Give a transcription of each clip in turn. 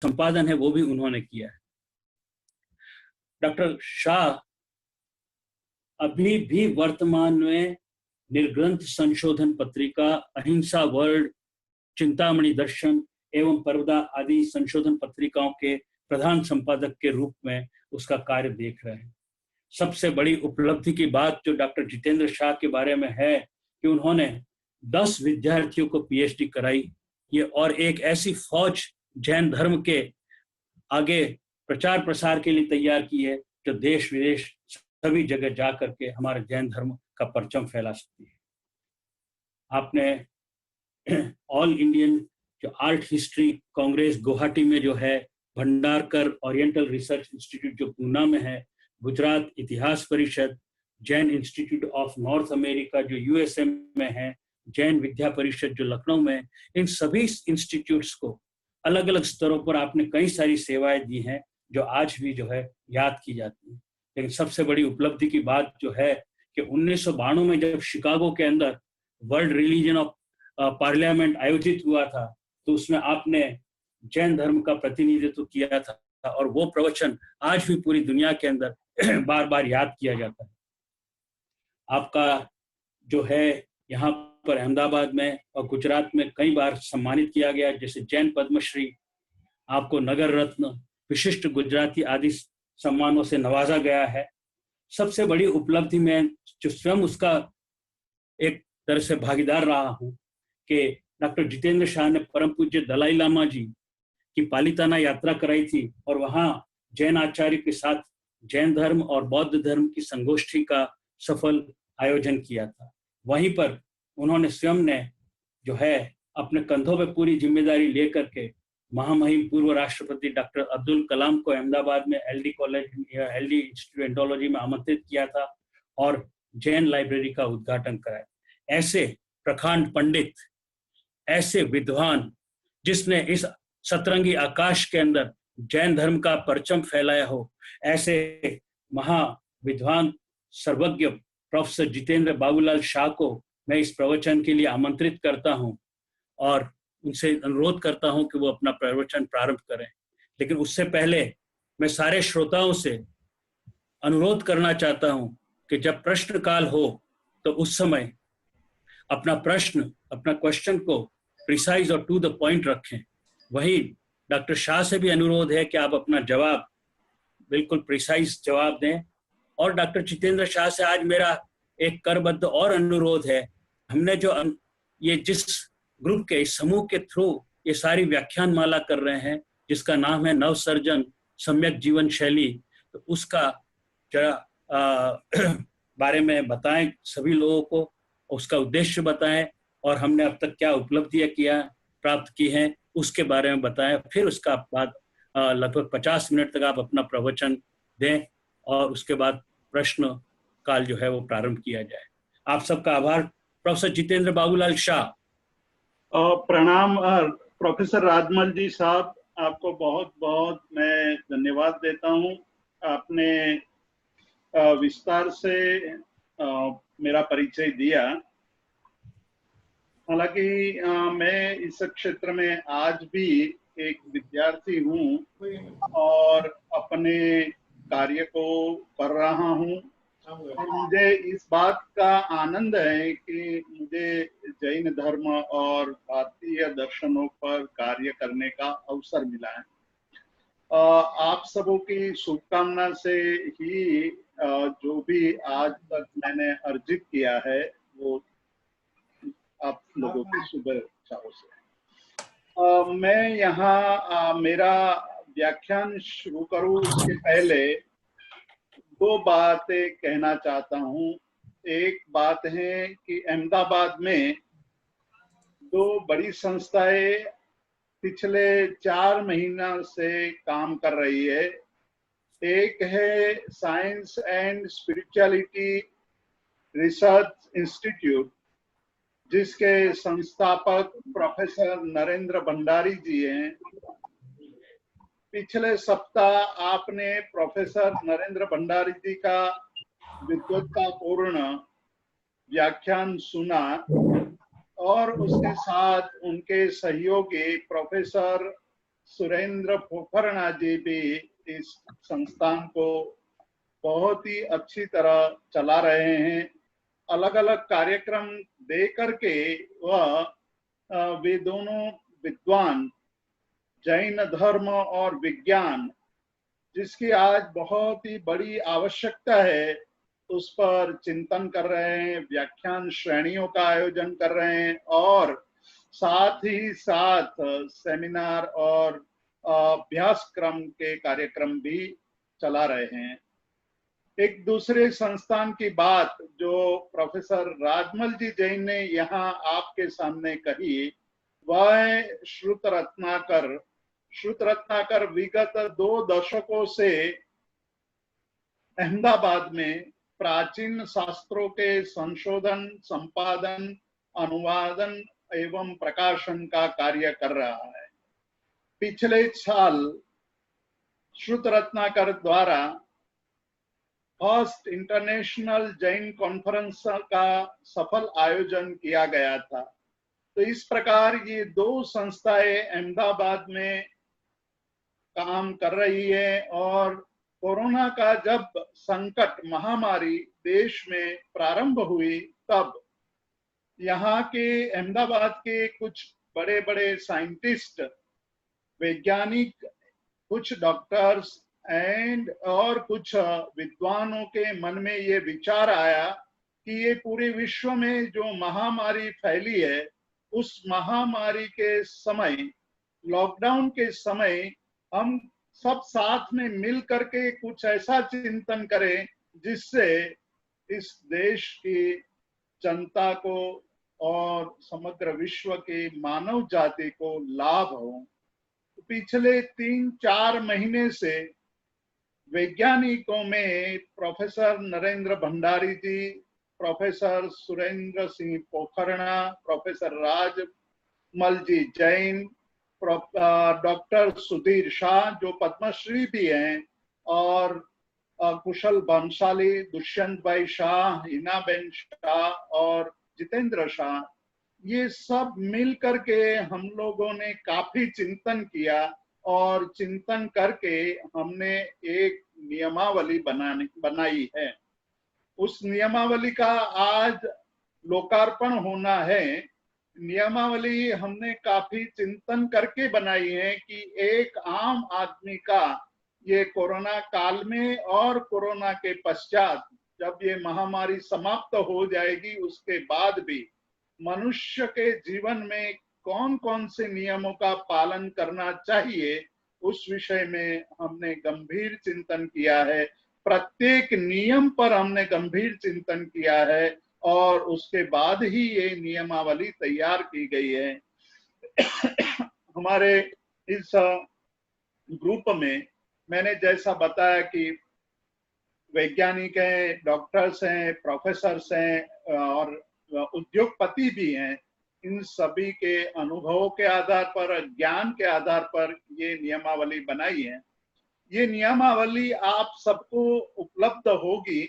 संपादन है वो भी उन्होंने किया है। डॉक्टर शाह अभी भी वर्तमान में निर्ग्रंथ संशोधन पत्रिका, अहिंसा वर्ल्ड, चिंतामणि दर्शन एवं पर्वदा आदि संशोधन पत्रिकाओं के प्रधान संपादक के रूप में उसका कार्य देख रहे हैं। सबसे बड़ी उपलब्धि की बात जो डॉक्टर जितेंद्र शाह के बारे में है कि उन्होंने 10 विद्यार्थियों को पीएचडी कराई, ये और एक ऐसी फौज जैन धर्म के आगे प्रचार प्रसार के लिए तैयार की है जो देश विदेश सभी जगह जा करके हमारे जैन धर्म का परचम फैला सकती है। आपने ऑल इंडियन जो आर्ट हिस्ट्री कांग्रेस गुवाहाटी में जो है, भंडारकर ओरिएंटल रिसर्च इंस्टीट्यूट जो पूना में है, गुजरात इतिहास परिषद, Jain institute of north America जो यूएसए में है, जैन विद्या परिषद जो लखनऊ में, इन सभी इंस्टीट्यूट्स को अलग अलग स्तरों पर आपने कई सारी सेवाएं दी हैं जो आज भी जो है याद की जाती है। लेकिन सबसे बड़ी उपलब्धि की बात जो है कि 1992 में जब शिकागो के अंदर वर्ल्ड रिलीजन ऑफ पार्लियामेंट आयोजित हुआ था, तो उसमें आपने जैन धर्म का प्रतिनिधित्व किया था और वो प्रवचन आज भी पूरी दुनिया के अंदर बार बार याद किया जाता है। आपका जो है यहाँ पर अहमदाबाद में और गुजरात में कई बार सम्मानित किया गया, जैसे जैन पद्मश्री, आपको नगर रत्न, विशिष्ट गुजराती आदि सम्मानों से नवाजा गया है। सबसे बड़ी उपलब्धि में जो स्वयं उसका एक तरह से भागीदार रहा हूँ कि डॉक्टर जितेंद्र शाह ने परम पूज्य दलाई लामा जी की पालिताना यात्रा कराई थी और वहाँ जैन आचार्य के साथ जैन धर्म और बौद्ध धर्म की संगोष्ठी का सफल आयोजन किया था। वहीं पर उन्होंने स्वयं ने जो है अपने कंधों पे पूरी जिम्मेदारी लेकर के महामहिम पूर्व राष्ट्रपति डॉक्टर अब्दुल कलाम को अहमदाबाद में एलडी कॉलेज या एलडी इंस्टीट्यूट एंडोलॉजी में आमंत्रित किया था और जैन लाइब्रेरी का उद्घाटन कराया। ऐसे प्रखांड पंडित, ऐसे विद्वान जिसने इस सतरंगी आकाश के अंदर जैन धर्म का परचम फैलाया हो, ऐसे महा विद्वान सर्वज्ञ प्रोफेसर जितेंद्र बाबूलाल शाह को मैं इस प्रवचन के लिए आमंत्रित करता हूं और उनसे अनुरोध करता हूं कि वो अपना प्रवचन प्रारंभ करें। लेकिन उससे पहले मैं सारे श्रोताओं से अनुरोध करना चाहता हूं कि जब प्रश्न काल हो तो उस समय अपना प्रश्न, अपना क्वेश्चन को प्रिसाइज और टू द पॉइंट रखें। वही डॉक्टर शाह से भी अनुरोध है कि आप अपना जवाब बिल्कुल प्रिसाइज जवाब दें। और डॉक्टर जितेंद्र शाह से आज मेरा एक करबद्ध और अनुरोध है, हमने जो ये जिस ग्रुप के इस समूह के थ्रू ये सारी व्याख्यान माला कर रहे हैं जिसका नाम है नवसर्जन सम्यक जीवन शैली, तो उसका जरा बारे में बताएं सभी लोगों को, उसका उद्देश्य बताएं और हमने अब तक क्या उपलब्धियां किया प्राप्त की हैं उसके बारे में बताएं। फिर उसका बाद लगभग 50 मिनट तक आप अपना प्रवचन दें और उसके बाद प्रश्न काल जो है वो प्रारंभ किया जाए। आप सबका आभार। प्रोफेसर जितेंद्र बाबूलाल शाह। प्रणाम प्रोफेसर राजमल जी साहब, आपको बहुत बहुत मैं धन्यवाद देता हूं। आपने विस्तार से मेरा परिचय दिया। हालांकि मैं इस क्षेत्र में आज भी एक विद्यार्थी हूं और अपने कार्य को कर रहा हूं। और मुझे इस बात का आनंद है कि मुझे जैन धर्म और भारतीय दर्शनों पर कार्य करने का अवसर मिला है। आप सबों की शुभकामना से ही जो भी आज तक मैंने अर्जित किया है वो आप लोगों की शुभेच्छाओं से। मैं यहाँ मेरा व्याख्यान शुरू करूँ उसके पहले दो बातें कहना चाहता हूँ। एक बात है कि अहमदाबाद में दो बड़ी संस्थाएं पिछले 4 महीना से काम कर रही है। एक है science and spirituality research institute, जिसके संस्थापक प्रोफेसर नरेंद्र भंडारी जी हैं। पिछले सप्ताह आपने प्रोफेसर नरेंद्र भंडारी जी का विद्वत्तापूर्ण व्याख्यान सुना और उसके साथ उनके सहयोगी प्रोफेसर सुरेंद्र पोखरणा जी भी इस संस्थान को बहुत ही अच्छी तरह चला रहे हैं। अलग अलग कार्यक्रम दे करके वे दोनों विद्वान जैन धर्म और विज्ञान, जिसकी आज बहुत ही बड़ी आवश्यकता है, उस पर चिंतन कर रहे हैं, व्याख्यान श्रेणियों का आयोजन कर रहे हैं और साथ ही साथ सेमिनार और अभ्यासक्रम के कार्यक्रम भी चला रहे हैं। एक दूसरे संस्थान की बात जो प्रोफेसर राजमल जी जैन ने यहाँ आपके सामने कही, वह श्रुत रत्नाकर विगत 2 दशकों से अहमदाबाद में प्राचीन शास्त्रों के संशोधन, संपादन, अनुवादन एवं प्रकाशन का कार्य कर रहा है। पिछले साल श्रुत रत्नाकर द्वारा फर्स्ट इंटरनेशनल जैन कॉन्फ्रेंस का सफल आयोजन किया गया था। तो इस प्रकार ये 2 संस्थाएं अहमदाबाद में काम कर रही है और कोरोना का जब संकट महामारी देश में प्रारंभ हुई, तब यहाँ के अहमदाबाद के कुछ बड़े बड़े साइंटिस्ट, वैज्ञानिक, कुछ डॉक्टर्स और कुछ विद्वानों के मन में ये विचार आया कि ये पूरे विश्व में जो महामारी फैली है, उस महामारी के समय, लॉकडाउन के समय, हम सब साथ में मिल करके कुछ ऐसा चिंतन करें जिससे इस देश की जनता को और समग्र विश्व के मानव जाति को लाभ हो। पिछले 3-4 महीने से वैज्ञानिकों में प्रोफेसर नरेंद्र भंडारी जी, प्रोफेसर सुरेंद्र सिंह पोखरणा, प्रोफेसर राजमल जी जैन, डॉक्टर सुधीर शाह जो पद्मश्री भी हैं, और कुशल बंशाली, दुष्यंत भाई शाह, हिनाबेन शाह और जितेंद्र शाह, ये सब मिल करके हम लोगों ने काफी चिंतन किया और चिंतन करके हमने एक नियमावली बनाई है। उस नियमावली का आज लोकार्पण होना है। नियमावली हमने काफी चिंतन करके बनाई है कि एक आम आदमी का ये कोरोना काल में और कोरोना के पश्चात, जब ये महामारी समाप्त हो जाएगी, उसके बाद भी मनुष्य के जीवन में कौन कौन से नियमों का पालन करना चाहिए, उस विषय में हमने गंभीर चिंतन किया है। प्रत्येक नियम पर हमने गंभीर चिंतन किया है और उसके बाद ही ये नियमावली तैयार की गई है। हमारे इस ग्रुप में मैंने जैसा बताया कि वैज्ञानिक हैं, डॉक्टर्स हैं, प्रोफेसर्स हैं और उद्योगपति भी हैं। इन सभी के अनुभवों के आधार पर, ज्ञान के आधार पर ये नियमावली बनाई है। ये नियमावली आप सबको उपलब्ध होगी।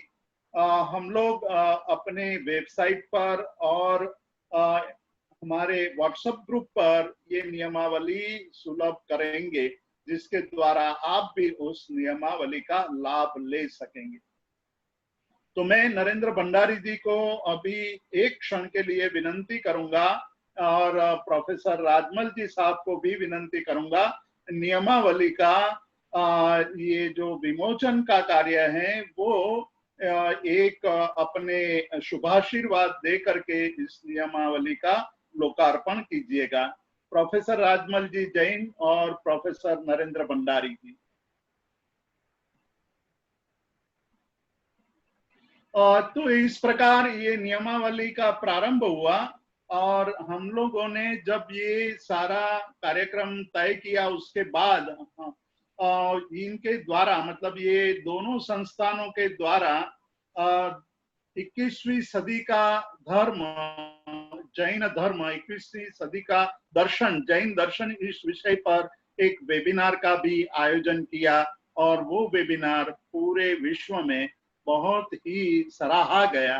हम लोग अपने वेबसाइट पर और हमारे व्हाट्सएप ग्रुप पर ये नियमावली सुलभ करेंगे, जिसके द्वारा आप भी उस नियमावली का लाभ ले सकेंगे। तो मैं नरेंद्र भंडारी जी को अभी एक क्षण के लिए विनंती करूंगा और प्रोफेसर राजमल जी साहब को भी विनंती करूंगा, नियमावली का ये जो विमोचन का कार्य है वो एक अपने शुभाशीर्वाद दे करके इस नियमावली का लोकार्पण कीजिएगा। प्रोफेसर राजमल जी जैन और प्रोफेसर नरेंद्र भंडारी जी। तो इस प्रकार ये नियमावली का प्रारंभ हुआ और हम लोगों ने जब ये सारा कार्यक्रम तय किया, उसके बाद इनके द्वारा, मतलब ये दोनों संस्थानों के द्वारा 21वीं सदी का धर्म, जैन धर्म, 21वीं सदी का दर्शन, जैन दर्शन, इस विषय पर एक वेबिनार का भी आयोजन किया और वो वेबिनार पूरे विश्व में बहुत ही सराहा गया।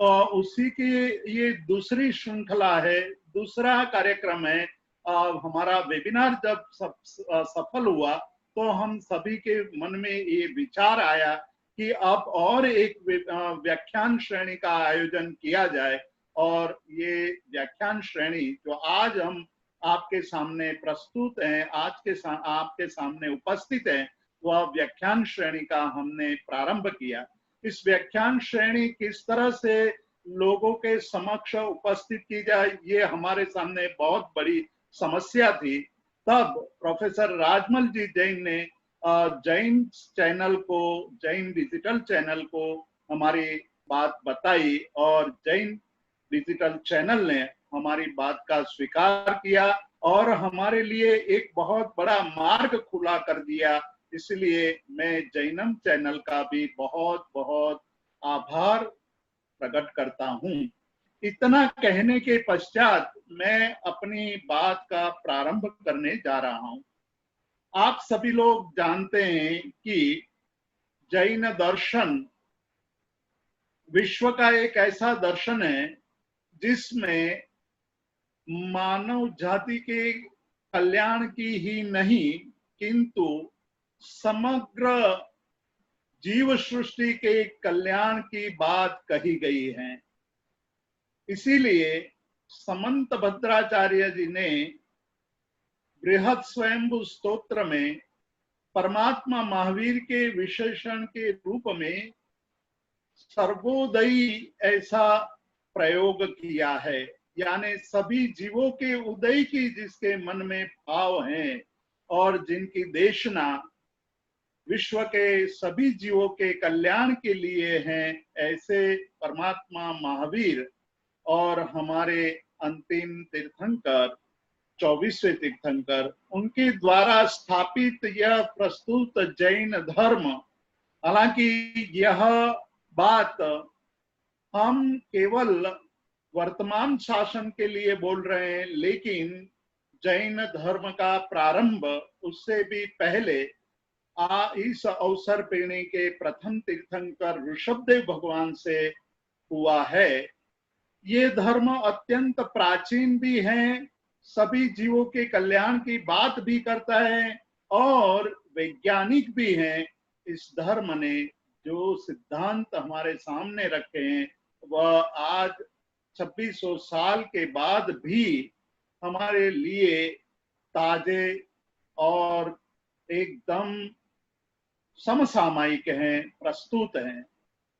और उसी की ये दूसरी श्रृंखला है, दूसरा कार्यक्रम है हमारा वेबिनार जब सफल हुआ तो हम सभी के मन में ये विचार आया कि अब और एक व्याख्यान श्रेणी का आयोजन किया जाए। और ये व्याख्यान श्रेणी जो आज हम आपके सामने प्रस्तुत हैं, आपके सामने उपस्थित हैं, वह व्याख्यान श्रेणी का हमने प्रारंभ किया। इस व्याख्यान श्रेणी किस तरह से लोगों के समक्ष उपस्थित की जाए, ये हमारे सामने बहुत बड़ी समस्या थी। तब प्रोफेसर राजमल जी जैन ने जैन चैनल को, जैन डिजिटल चैनल को हमारी बात बताई और जैन डिजिटल चैनल ने हमारी बात का स्वीकार किया और हमारे लिए एक बहुत बड़ा मार्ग खुला कर दिया। इसलिए मैं जैनम चैनल का भी बहुत बहुत आभार प्रकट करता हूं। इतना कहने के पश्चात मैं अपनी बात का प्रारंभ करने जा रहा हूं। आप सभी लोग जानते हैं कि जैन दर्शन विश्व का एक ऐसा दर्शन है जिसमें मानव जाति के कल्याण की ही नहीं किंतु समग्र जीव सृष्टि के कल्याण की बात कही गई है। इसीलिए समंत भद्राचार्य जी ने बृहद स्वयंभू स्तोत्र में परमात्मा महावीर के विशेषण के रूप में सर्वोदयी ऐसा प्रयोग किया है, यानी सभी जीवों के उदय की जिसके मन में भाव हैं और जिनकी देशना विश्व के सभी जीवों के कल्याण के लिए हैं, ऐसे परमात्मा महावीर और हमारे अंतिम तीर्थंकर 24वें तीर्थंकर, उनके द्वारा स्थापित यह प्रस्तुत जैन धर्म, हालांकि यह बात हम केवल वर्तमान शासन के लिए बोल रहे हैं, लेकिन जैन धर्म का प्रारंभ उससे भी पहले इस अवसर पीढ़ी के प्रथम तीर्थंकर ऋषभदेव भगवान से हुआ है। ये धर्म अत्यंत प्राचीन भी है, सभी जीवों के कल्याण की बात भी करता है और वैज्ञानिक भी है। इस धर्म ने जो सिद्धांत हमारे सामने रखे हैं वह आज 2600 साल के बाद भी हमारे लिए ताजे और एकदम समसामयिक हैं, प्रस्तुत हैं।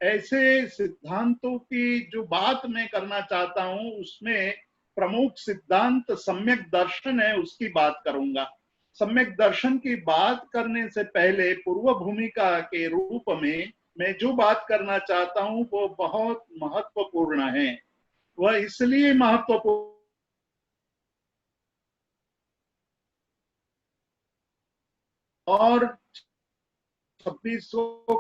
ऐसे सिद्धांतों की जो बात मैं करना चाहता हूं उसमें प्रमुख सिद्धांत सम्यक दर्शन है, उसकी बात करूंगा। सम्यक दर्शन की बात करने से पहले पूर्व भूमिका के रूप में मैं जो बात करना चाहता हूं वो बहुत महत्वपूर्ण है। वह इसलिए महत्वपूर्ण और 2600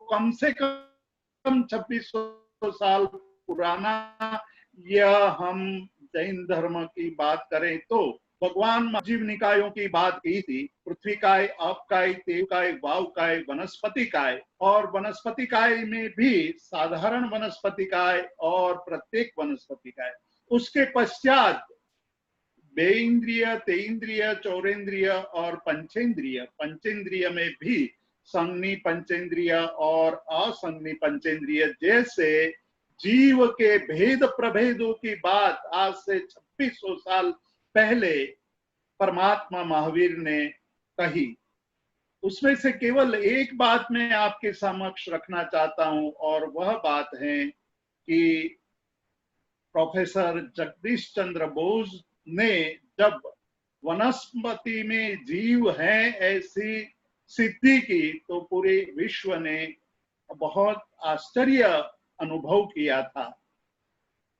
कम से कम 2600 साल पुराना यह हम जैन धर्म की बात करें तो भगवान जीव निकायों की बात की थी। पृथ्वी काय, अपकाय, तेवकाय, वावकाय, वनस्पति काय, और वनस्पति काय में भी साधारण वनस्पति काय और प्रत्येक वनस्पति काय। उसके पश्चात बेइंद्रिय, तेइंद्रिय, चौरेंद्रिय और पंचेंद्रिय, पंचेंद्रिय में भी संज्ञी पंचेंद्रिय और असंज्ञी पंचेंद्रिय जैसे जीव के भेद प्रभेदों की बात आज से 2600 साल पहले परमात्मा महावीर ने कही। उसमें से केवल एक बात मैं आपके समक्ष रखना चाहता हूं और वह बात है कि प्रोफेसर जगदीश चंद्र बोस ने जब वनस्पति में जीव है ऐसी सिद्धि की तो पूरे विश्व ने बहुत आश्चर्य अनुभव किया था।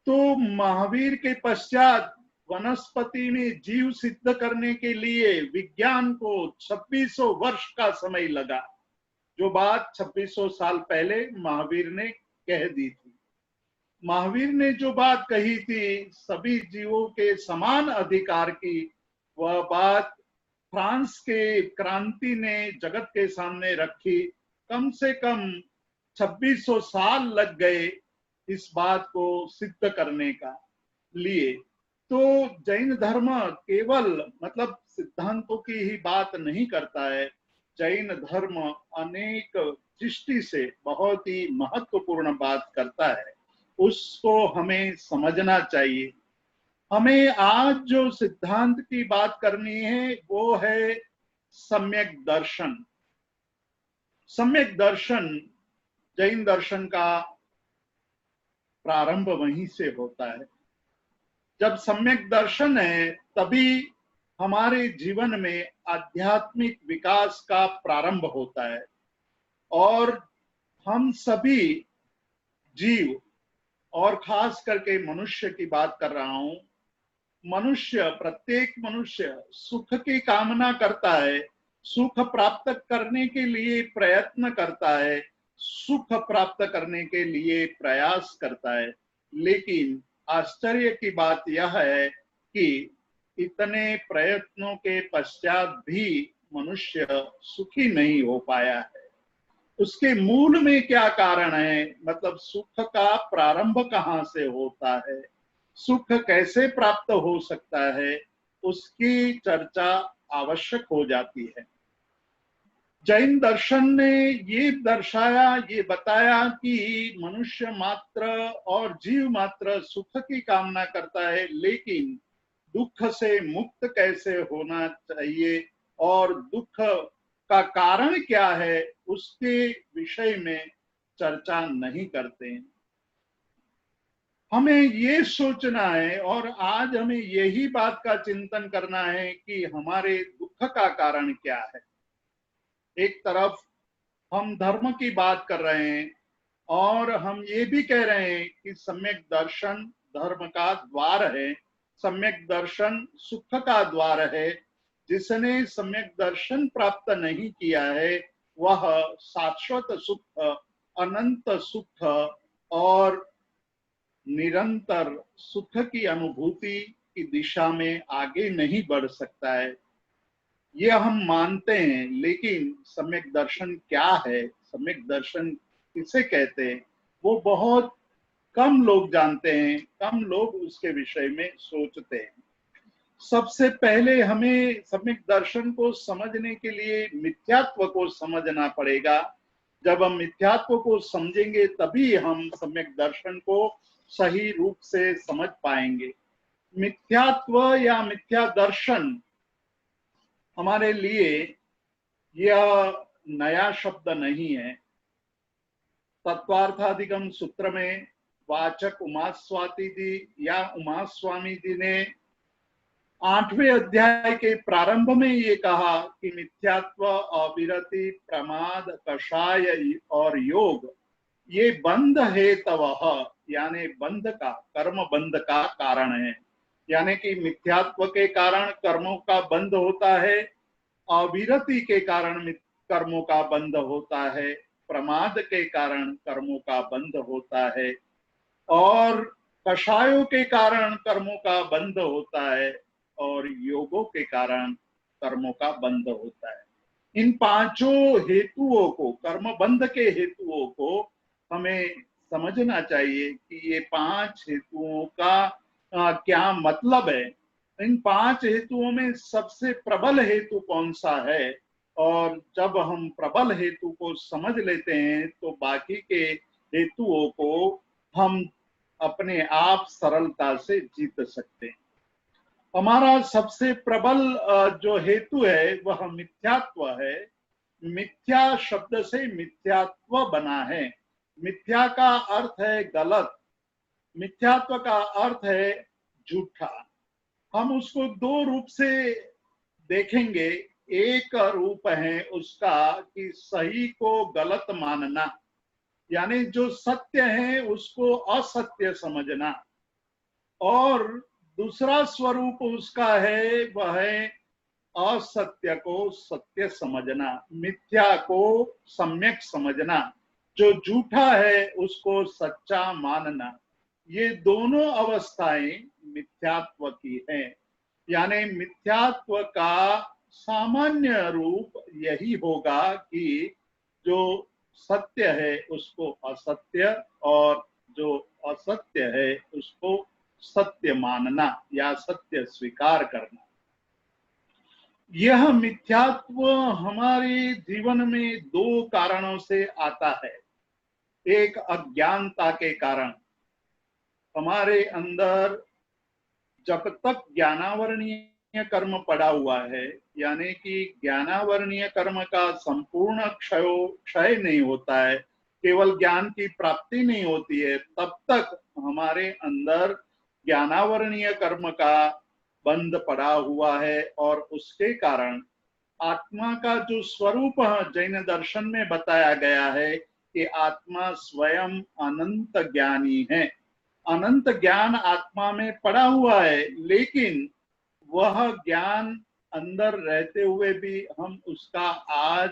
तो महावीर के पश्चात वनस्पति में जीव सिद्ध करने के लिए विज्ञान को 2600 वर्ष का समय लगा, जो बात 2600 साल पहले महावीर ने कह दी थी। महावीर ने जो बात कही थी सभी जीवों के समान अधिकार की, वह बात फ्रांस के क्रांति ने जगत के सामने रखी। कम से कम 2600 साल लग गए इस बात को सिद्ध करने का लिए। तो जैन धर्म केवल मतलब सिद्धांतों की ही बात नहीं करता है। जैन धर्म अनेक दृष्टि से बहुत ही महत्वपूर्ण बात करता है, उसको हमें समझना चाहिए। हमें आज जो सिद्धांत की बात करनी है वो है सम्यक दर्शन। सम्यक दर्शन, जैन दर्शन का प्रारंभ वहीं से होता है। जब सम्यक दर्शन है तभी हमारे जीवन में आध्यात्मिक विकास का प्रारंभ होता है। और हम सभी जीव, और खास करके मनुष्य की बात कर रहा हूं, मनुष्य, प्रत्येक मनुष्य सुख की कामना करता है, सुख प्राप्त करने के लिए प्रयत्न करता है, सुख प्राप्त करने के लिए प्रयास करता है। लेकिन आश्चर्य की बात यह है कि इतने प्रयत्नों के पश्चात भी मनुष्य सुखी नहीं हो पाया है। उसके मूल में क्या कारण है, मतलब सुख का प्रारंभ कहाँ से होता है, सुख कैसे प्राप्त हो सकता है, उसकी चर्चा आवश्यक हो जाती है। जैन दर्शन ने ये दर्शाया, ये बताया कि मनुष्य मात्र और जीव मात्र सुख की कामना करता है, लेकिन दुख से मुक्त कैसे होना चाहिए और दुख का कारण क्या है उसके विषय में चर्चा नहीं करते हैं। हमें ये सोचना है और आज हमें यही बात का चिंतन करना है कि हमारे दुख का कारण क्या है। एक तरफ हम धर्म की बात कर रहे हैं और हम ये भी कह रहे हैं कि सम्यक दर्शन धर्म का द्वार है, सम्यक दर्शन सुख का द्वार है। जिसने सम्यक दर्शन प्राप्त नहीं किया है वह शाश्वत सुख, अनंत सुख और निरंतर सुख की अनुभूति की दिशा में आगे नहीं बढ़ सकता है। ये हम मानते हैं, लेकिन सम्यक दर्शन क्या है, सम्यक दर्शन किसे कहते हैं, वो बहुत कम लोग जानते हैं, कम लोग उसके विषय में सोचते हैं। सबसे पहले हमें सम्यक दर्शन को समझने के लिए मिथ्यात्व को समझना पड़ेगा। जब हम मिथ्यात्व को समझेंगे तभी हम सम्यक दर्शन को सही रूप से समझ पाएंगे। मिथ्यात्व या मिथ्या दर्शन हमारे लिए यह नया शब्द नहीं है। तत्वार्थाधिगम सूत्र में वाचक उमास्वाती जी या उमास्वामी जी ने 8वें अध्याय के प्रारंभ में ये कहा कि मिथ्यात्व, अविरति, प्रमाद, कषाय और योग ये बंध है तवह, यानी बंध का, कर्म बंध का कारण है। यानी कि मिथ्यात्व के कारण कर्मों का बंध होता है, अविरति के कारण कर्मों का बंध होता है, प्रमाद के कारण कर्मों का बंध होता है और कषायों के कारण कर्मों का बंध होता है और योगों के कारण कर्मों का बंध होता है। इन पांचों हेतुओं को, कर्म बंध के हेतुओं को हमें समझना चाहिए कि ये 5 हेतुओं का क्या मतलब है। इन 5 हेतुओं में सबसे प्रबल हेतु कौन सा है, और जब हम प्रबल हेतु को समझ लेते हैं तो बाकी के हेतुओं को हम अपने आप सरलता से जीत सकते हैं। हमारा सबसे प्रबल जो हेतु है वह मिथ्यात्व है। मिथ्या शब्द से मिथ्यात्व बना है। मिथ्या का अर्थ है गलत, मिथ्यात्व का अर्थ है झूठा। हम उसको 2 रूप से देखेंगे। एक रूप है उसका कि सही को गलत मानना, यानी जो सत्य है उसको असत्य समझना, और दूसरा स्वरूप उसका है वह है असत्य को सत्य समझना, मिथ्या को सम्यक समझना, जो झूठा है उसको सच्चा मानना। ये दोनों अवस्थाएं मिथ्यात्व की हैं। यानी मिथ्यात्व का सामान्य रूप यही होगा कि जो सत्य है उसको असत्य और जो असत्य है उसको सत्य मानना या सत्य स्वीकार करना। यह मिथ्यात्व हमारे जीवन में दो कारणों से आता है। एक अज्ञानता के कारण, हमारे अंदर जब तक ज्ञानावरणीय कर्म पड़ा हुआ है, यानी कि ज्ञानावरणीय कर्म का संपूर्ण क्षय नहीं होता है, केवल ज्ञान की प्राप्ति नहीं होती है, तब तक हमारे अंदर ज्ञानावरणीय कर्म का बंध पड़ा हुआ है। और उसके कारण आत्मा का जो स्वरूप जैन दर्शन में बताया गया है कि आत्मा स्वयं अनंत ज्ञानी है। अनंत ज्ञान आत्मा में पड़ा हुआ है, लेकिन वह ज्ञान अंदर रहते हुए भी हम उसका आज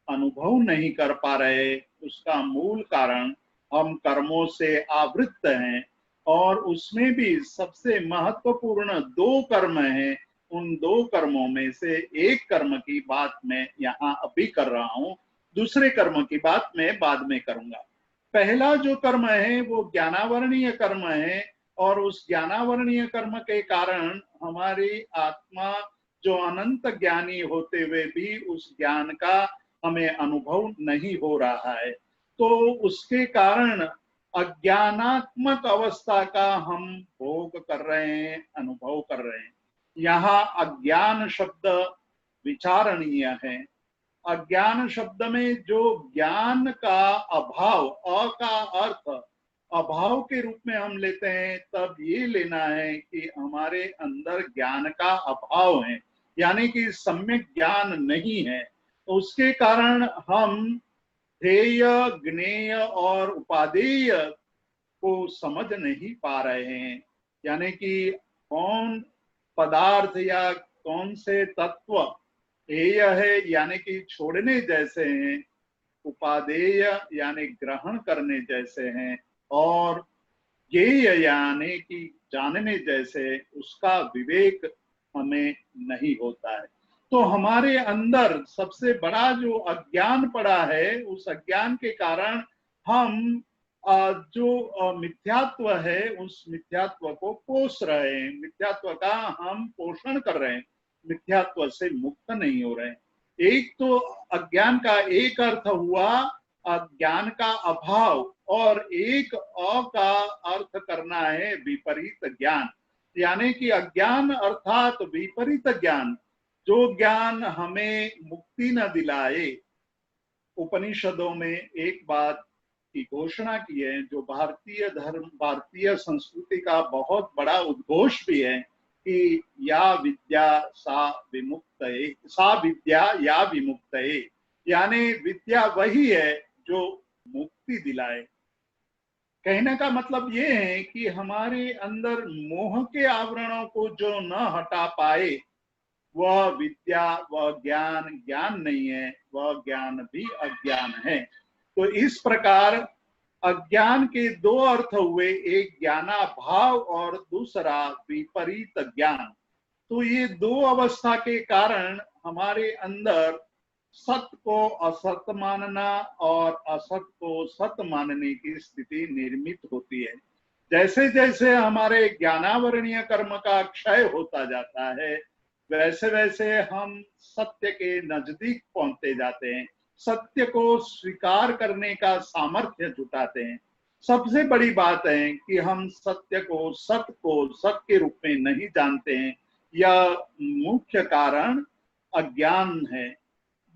अनुभव नहीं कर पा रहे। उसका मूल कारण हम कर्मों से आवृत्त हैं, और उसमें भी सबसे महत्वपूर्ण दो कर्म हैं। उन दो कर्मों में से एक कर्म की बात मैं यहाँ अभी कर रहा हूँ, दूसरे कर्म की बात मैं बाद में करूंगा। पहला जो कर्म है वो ज्ञानावरणीय कर्म है, और उस ज्ञानावरणीय कर्म के कारण हमारी आत्मा जो अनंत ज्ञानी होते हुए भी उस ज्ञान का हमें अनुभव नहीं हो रहा है। तो उसके कारण अज्ञानात्मक अवस्था का हम भोग कर रहे हैं, अनुभव कर रहे हैं। यहाँ अज्ञान शब्द विचारणीय है। अज्ञान शब्द में जो ज्ञान का अभाव, अ का अर्थ अभाव के रूप में हम लेते हैं, तब ये लेना है कि हमारे अंदर ज्ञान का अभाव है, यानी कि सम्यक ज्ञान नहीं है। तो उसके कारण हम ध्येय, ज्ञेय और उपादेय को समझ नहीं पा रहे हैं। यानी कि कौन पदार्थ या कौन से तत्व ध्येय है, यानी कि छोड़ने जैसे हैं, उपादेय यानी ग्रहण करने जैसे हैं, और ज्ञेय यानी कि जानने जैसे, उसका विवेक हमें नहीं होता है। तो हमारे अंदर सबसे बड़ा जो अज्ञान पड़ा है, उस अज्ञान के कारण हम जो मिथ्यात्व है, उस मिथ्यात्व को पोष रहे हैं, मिथ्यात्व का हम पोषण कर रहे हैं, मिथ्यात्व से मुक्त नहीं हो रहे हैं। एक तो अज्ञान का एक अर्थ हुआ अज्ञान का अभाव, और एक अ का अर्थ करना है विपरीत ज्ञान। यानी कि अज्ञान अर्थात विपरीत ज्ञान, जो ज्ञान हमें मुक्ति न दिलाए। उपनिषदों में एक बात की घोषणा की है, जो भारतीय धर्म, भारतीय संस्कृति का बहुत बड़ा उद्घोष भी है, कि या विद्या सा विमुक्तये, सा विद्या या विमुक्तये, यानी विद्या वही है जो मुक्ति दिलाए। कहने का मतलब ये है कि हमारे अंदर मोह के आवरणों को जो न हटा पाए, वह विद्या, वह ज्ञान ज्ञान नहीं है, वह ज्ञान भी अज्ञान है। तो इस प्रकार अज्ञान के दो अर्थ हुए, एक ज्ञानाभाव और दूसरा विपरीत ज्ञान। तो ये दो अवस्था के कारण हमारे अंदर सत्य को असत मानना और असत को सत्य मानने की स्थिति निर्मित होती है। जैसे जैसे हमारे ज्ञानावरणीय कर्म का क्षय होता जाता है, वैसे वैसे हम सत्य के नजदीक पहुंचते जाते हैं, सत्य को स्वीकार करने का सामर्थ्य जुटाते हैं। सबसे बड़ी बात है कि हम सत्य को सत्य के रूप में नहीं जानते हैं। यह मुख्य कारण अज्ञान है।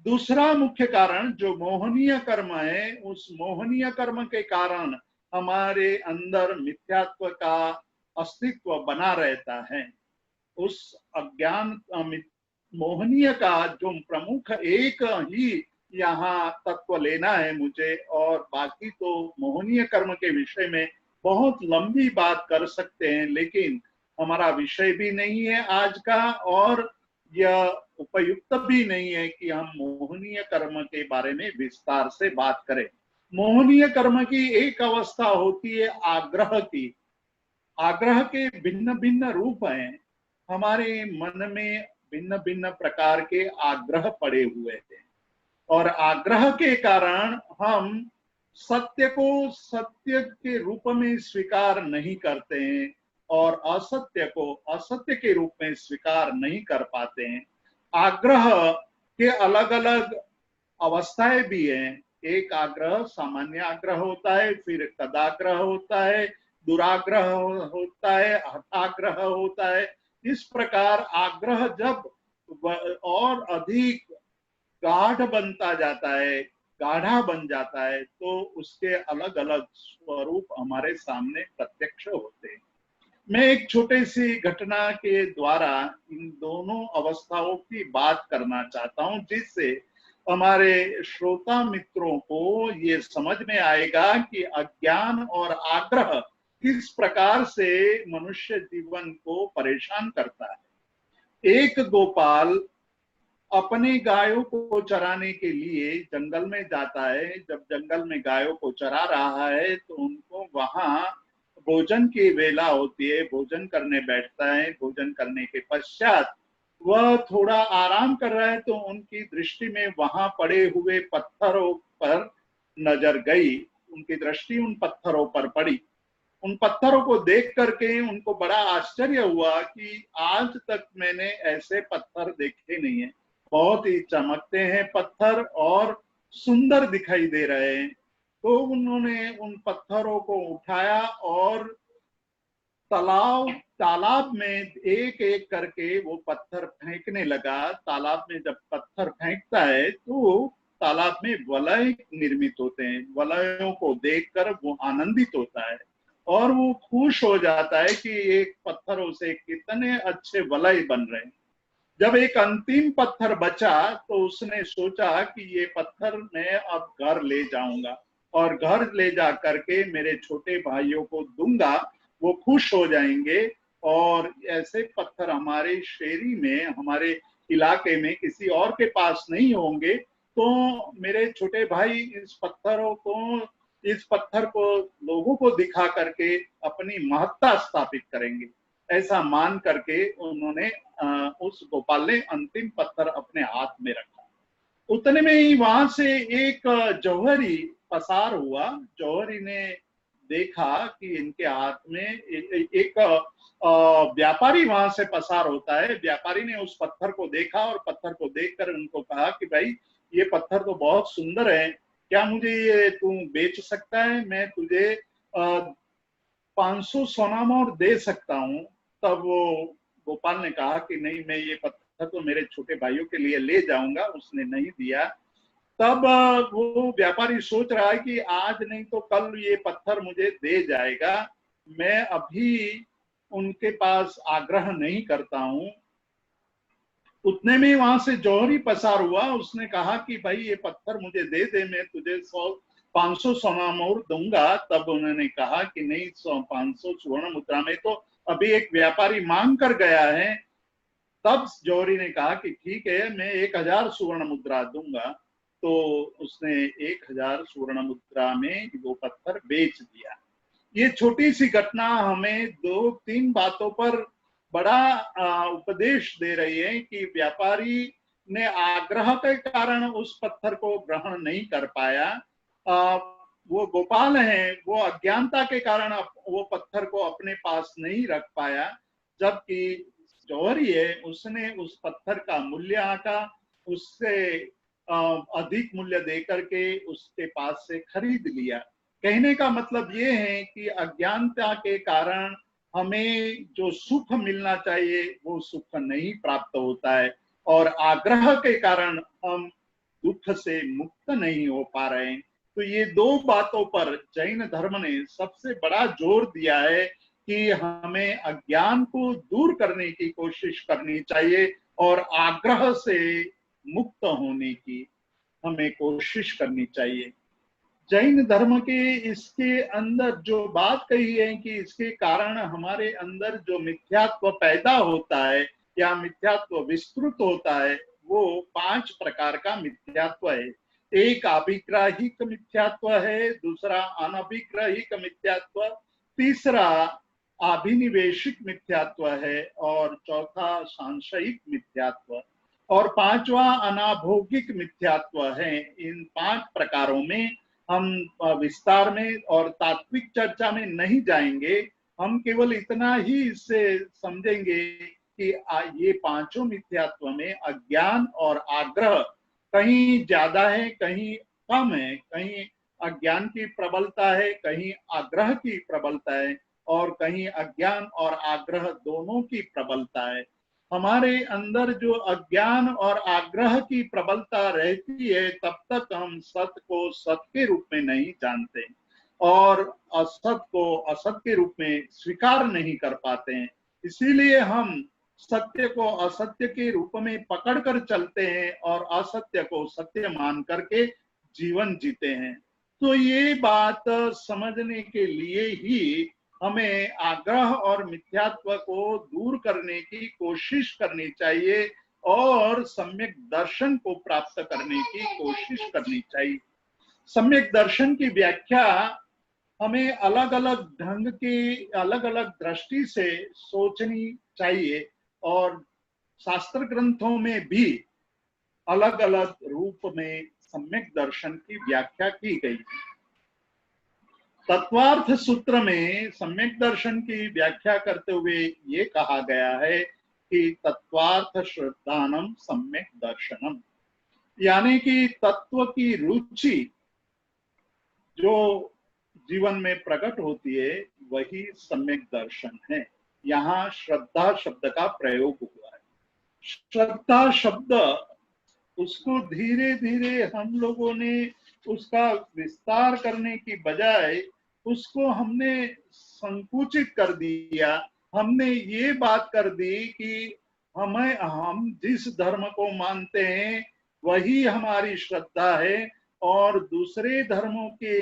दूसरा मुख्य कारण जो मोहनीय कर्म है, उस मोहनीय कर्म के कारण हमारे अंदर मिथ्यात्व का अस्तित्व बना रहता है। उस अज्ञान मोहनीय का जो प्रमुख एक ही यहाँ तत्व लेना है मुझे, और बाकी तो मोहनीय कर्म के विषय में बहुत लंबी बात कर सकते हैं, लेकिन हमारा विषय भी नहीं है आज का, और यह उपयुक्त भी नहीं है कि हम मोहनीय कर्म के बारे में विस्तार से बात करें। मोहनीय कर्म की एक अवस्था होती है आग्रह की। आग्रह के भिन्न भिन्न रूप हैं। हमारे मन में भिन्न भिन्न प्रकार के आग्रह पड़े हुए हैं, और आग्रह के कारण हम सत्य को सत्य के रूप में स्वीकार नहीं करते हैं। और असत्य को असत्य के रूप में स्वीकार नहीं कर पाते हैं। आग्रह के अलग अलग अवस्थाएं भी हैं। एक आग्रह सामान्य आग्रह होता है, फिर तदाग्रह होता है, दुराग्रह होता है, हठाग्रह होता है। इस प्रकार आग्रह जब और अधिक गाढ़ बनता जाता है, गाढ़ा बन जाता है, तो उसके अलग अलग स्वरूप हमारे सामने प्रत्यक्ष होते हैं। मैं एक छोटी सी घटना के द्वारा इन दोनों अवस्थाओं की बात करना चाहता हूं, जिससे हमारे श्रोता मित्रों को ये समझ में आएगा कि अज्ञान और आग्रह किस प्रकार से मनुष्य जीवन को परेशान करता है। एक गोपाल अपने गायों को चराने के लिए जंगल में जाता है। जब जंगल में गायों को चरा रहा है तो उनको वहां भोजन की वेला होती है, भोजन करने बैठता है। भोजन करने के पश्चात वह थोड़ा आराम कर रहा है तो उनकी दृष्टि में वहां पड़े हुए पत्थरों पर नजर गई। उनकी दृष्टि उन पत्थरों पर पड़ी। उन पत्थरों को देख करके उनको बड़ा आश्चर्य हुआ कि आज तक मैंने ऐसे पत्थर देखे नहीं है। बहुत ही चमकते हैं पत्थर और सुंदर दिखाई दे रहे हैं। तो उन्होंने उन पत्थरों को उठाया और तालाब में एक एक करके वो पत्थर फेंकने लगा। तालाब में जब पत्थर फेंकता है तो तालाब में वलय निर्मित होते हैं। वलयों को देखकर वो आनंदित होता है और वो खुश हो जाता है कि एक पत्थरों से कितने अच्छे वलय बन रहे हैं। जब एक अंतिम पत्थर बचा तो उसने सोचा कि ये पत्थर मैं अब घर ले जाऊंगा और घर ले जा करके मेरे छोटे भाइयों को दूंगा, वो खुश हो जाएंगे। और ऐसे पत्थर हमारे शहरी में, हमारे इलाके में किसी और के पास नहीं होंगे, तो मेरे छोटे भाई इस पत्थर को लोगों को दिखा करके अपनी महत्ता स्थापित करेंगे। ऐसा मान करके उन्होंने उस गोपाल ने अंतिम पत्थर अपने हाथ में रखा। उतने में ही वहां से एक जौहरी पसार हुआ। जौहरी ने देखा कि इनके हाथ में एक व्यापारी वहां से पसार होता है। व्यापारी ने उस पत्थर को देखा और पत्थर को देखकर उनको कहा कि भाई ये पत्थर तो बहुत सुंदर है, क्या मुझे ये तू बेच सकता है? मैं तुझे 500 सोना मोहर दे सकता हूँ। तब वो गोपाल ने कहा कि नहीं, मैं ये पत्थर तो मेरे छोटे भाइयों के लिए ले जाऊंगा। उसने नहीं दिया। तब वो व्यापारी सोच रहा है कि आज नहीं तो कल ये पत्थर मुझे दे जाएगा, मैं अभी उनके पास आग्रह नहीं करता हूँ। उतने में वहां से जौहरी पसार हुआ। उसने कहा कि भाई ये पत्थर मुझे दे दे, मैं तुझे 500 सोना मोहर दूंगा। तब उन्होंने कहा कि नहीं, 500 स्वर्ण मुद्रा में तो अभी एक व्यापारी मांग कर गया है। तब जौहरी ने कहा कि ठीक है, मैं 1000 स्वर्ण मुद्रा दूंगा। तो उसने 1000 स्वर्ण मुद्रा में वो पत्थर बेच दिया। ये छोटी सी घटना हमें 2-3 बातों पर बड़ा उपदेश दे रही है कि व्यापारी ने आग्रह के कारण उस पत्थर को ग्रहण नहीं कर पाया। वो गोपाल है, वो अज्ञानता के कारण वो पत्थर को अपने पास नहीं रख पाया। जबकि जौहरी है, उसने उस पत्थर का मूल्य आंका, उससे अधिक मूल्य देकर के उसके पास से खरीद लिया। कहने का मतलब ये है कि अज्ञानता के कारण हमें जो सुख मिलना चाहिए वो सुख नहीं प्राप्त होता है, और आग्रह के कारण हम दुख से मुक्त नहीं हो पा रहे हैं। तो ये दो बातों पर जैन धर्म ने सबसे बड़ा जोर दिया है कि हमें अज्ञान को दूर करने की कोशिश करनी चाहिए और आग्रह से मुक्त होने की हमें कोशिश करनी चाहिए। जैन धर्म के इसके अंदर जो बात कही है कि इसके कारण हमारे अंदर जो मिथ्यात्व पैदा होता है या मिथ्यात्व विस्तृत होता है, वो 5 प्रकार का मिथ्यात्व है। एक अभिग्राहिक मिथ्यात्व है, दूसरा अनभिग्राहिक मिथ्यात्व, तीसरा अभिनिवेशिक मिथ्यात्व है, और चौथा सांशयिक मिथ्यात्व, और पांचवा अनाभोगिक मिथ्यात्व है। इन 5 प्रकारों में हम विस्तार में और तात्विक चर्चा में नहीं जाएंगे। हम केवल इतना ही इससे समझेंगे कि ये पांचों मिथ्यात्व में अज्ञान और आग्रह कहीं ज्यादा है, कहीं कम है, कहीं अज्ञान की प्रबलता है, कहीं आग्रह की प्रबलता है, और कहीं अज्ञान और आग्रह दोनों की प्रबलता है। हमारे अंदर जो अज्ञान और आग्रह की प्रबलता रहती है, तब तक हम सत्य को सत्य के रूप में नहीं जानते और असत को असत के रूप में स्वीकार नहीं कर पाते हैं। इसीलिए हम सत्य को असत्य के रूप में पकड़कर चलते हैं और असत्य को सत्य मान करके जीवन जीते हैं। तो ये बात समझने के लिए ही हमें आग्रह और मिथ्यात्व को दूर करने की कोशिश करनी चाहिए और सम्यक दर्शन को प्राप्त करने की कोशिश करनी चाहिए। सम्यक दर्शन की व्याख्या हमें अलग अलग ढंग की, अलग अलग दृष्टि से सोचनी चाहिए और शास्त्र ग्रंथों में भी अलग अलग रूप में सम्यक दर्शन की व्याख्या की गई है। तत्वार्थ सूत्र में सम्यक दर्शन की व्याख्या करते हुए ये कहा गया है कि तत्वार्थ श्रद्धानम सम्यक दर्शनम, यानी कि तत्व की रुचि जो जीवन में प्रकट होती है वही सम्यक दर्शन है। यहाँ श्रद्धा शब्द का प्रयोग हुआ है। श्रद्धा शब्द, उसको धीरे धीरे हम लोगों ने उसका विस्तार करने की बजाय उसको हमने संकुचित कर दिया। हमने ये बात कर दी कि हम जिस धर्म को मानते हैं वही हमारी श्रद्धा है और दूसरे धर्मों के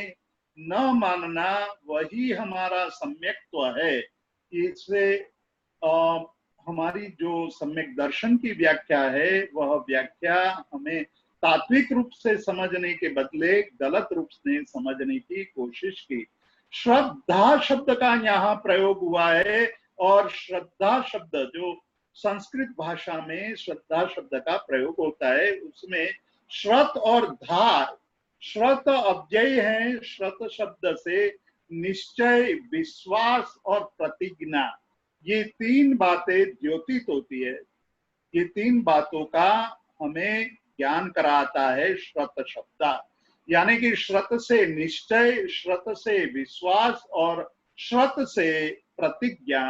न मानना वही हमारा सम्यक्त्व है। इससे हमारी जो सम्यक दर्शन की व्याख्या है वह व्याख्या हमें तात्विक रूप से समझने के बदले गलत रूप से समझने की कोशिश की। श्रद्धा शब्द का यहाँ प्रयोग हुआ है और श्रद्धा शब्द जो संस्कृत भाषा में श्रद्धा शब्द का प्रयोग होता है उसमें श्रत और धा, श्रत अव्यय है। श्रत शब्द से निश्चय, विश्वास और प्रतिज्ञा, ये तीन बातें द्योतित होती है। ये तीन बातों का हमें ज्ञान कराता है श्रत शब्द, यानी कि श्रत से निश्चय, श्रत से विश्वास और श्रत से प्रतिज्ञा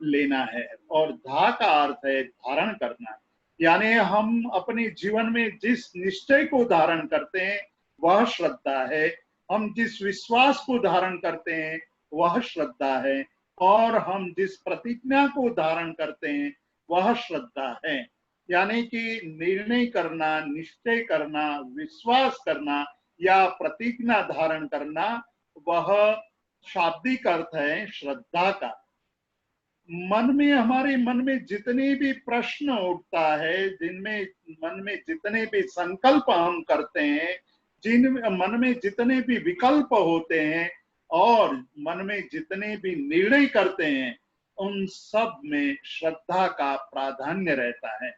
लेना है। और धा का अर्थ है धारण करना, यानी हम अपने जीवन में जिस निश्चय को धारण करते हैं वह श्रद्धा है, हम जिस विश्वास को धारण करते हैं वह श्रद्धा है, और हम जिस प्रतिज्ञा को धारण करते हैं वह श्रद्धा है। यानी कि निर्णय करना, निश्चय करना, विश्वास करना या प्रतिज्ञा धारण करना, वह शाब्दिक अर्थ है श्रद्धा का। हमारे मन में जितने भी प्रश्न उठता है, जिनमें मन में जितने भी संकल्प हम करते हैं, जिन मन में जितने भी विकल्प होते हैं और मन में जितने भी निर्णय करते हैं, उन सब में श्रद्धा का प्राधान्य रहता है।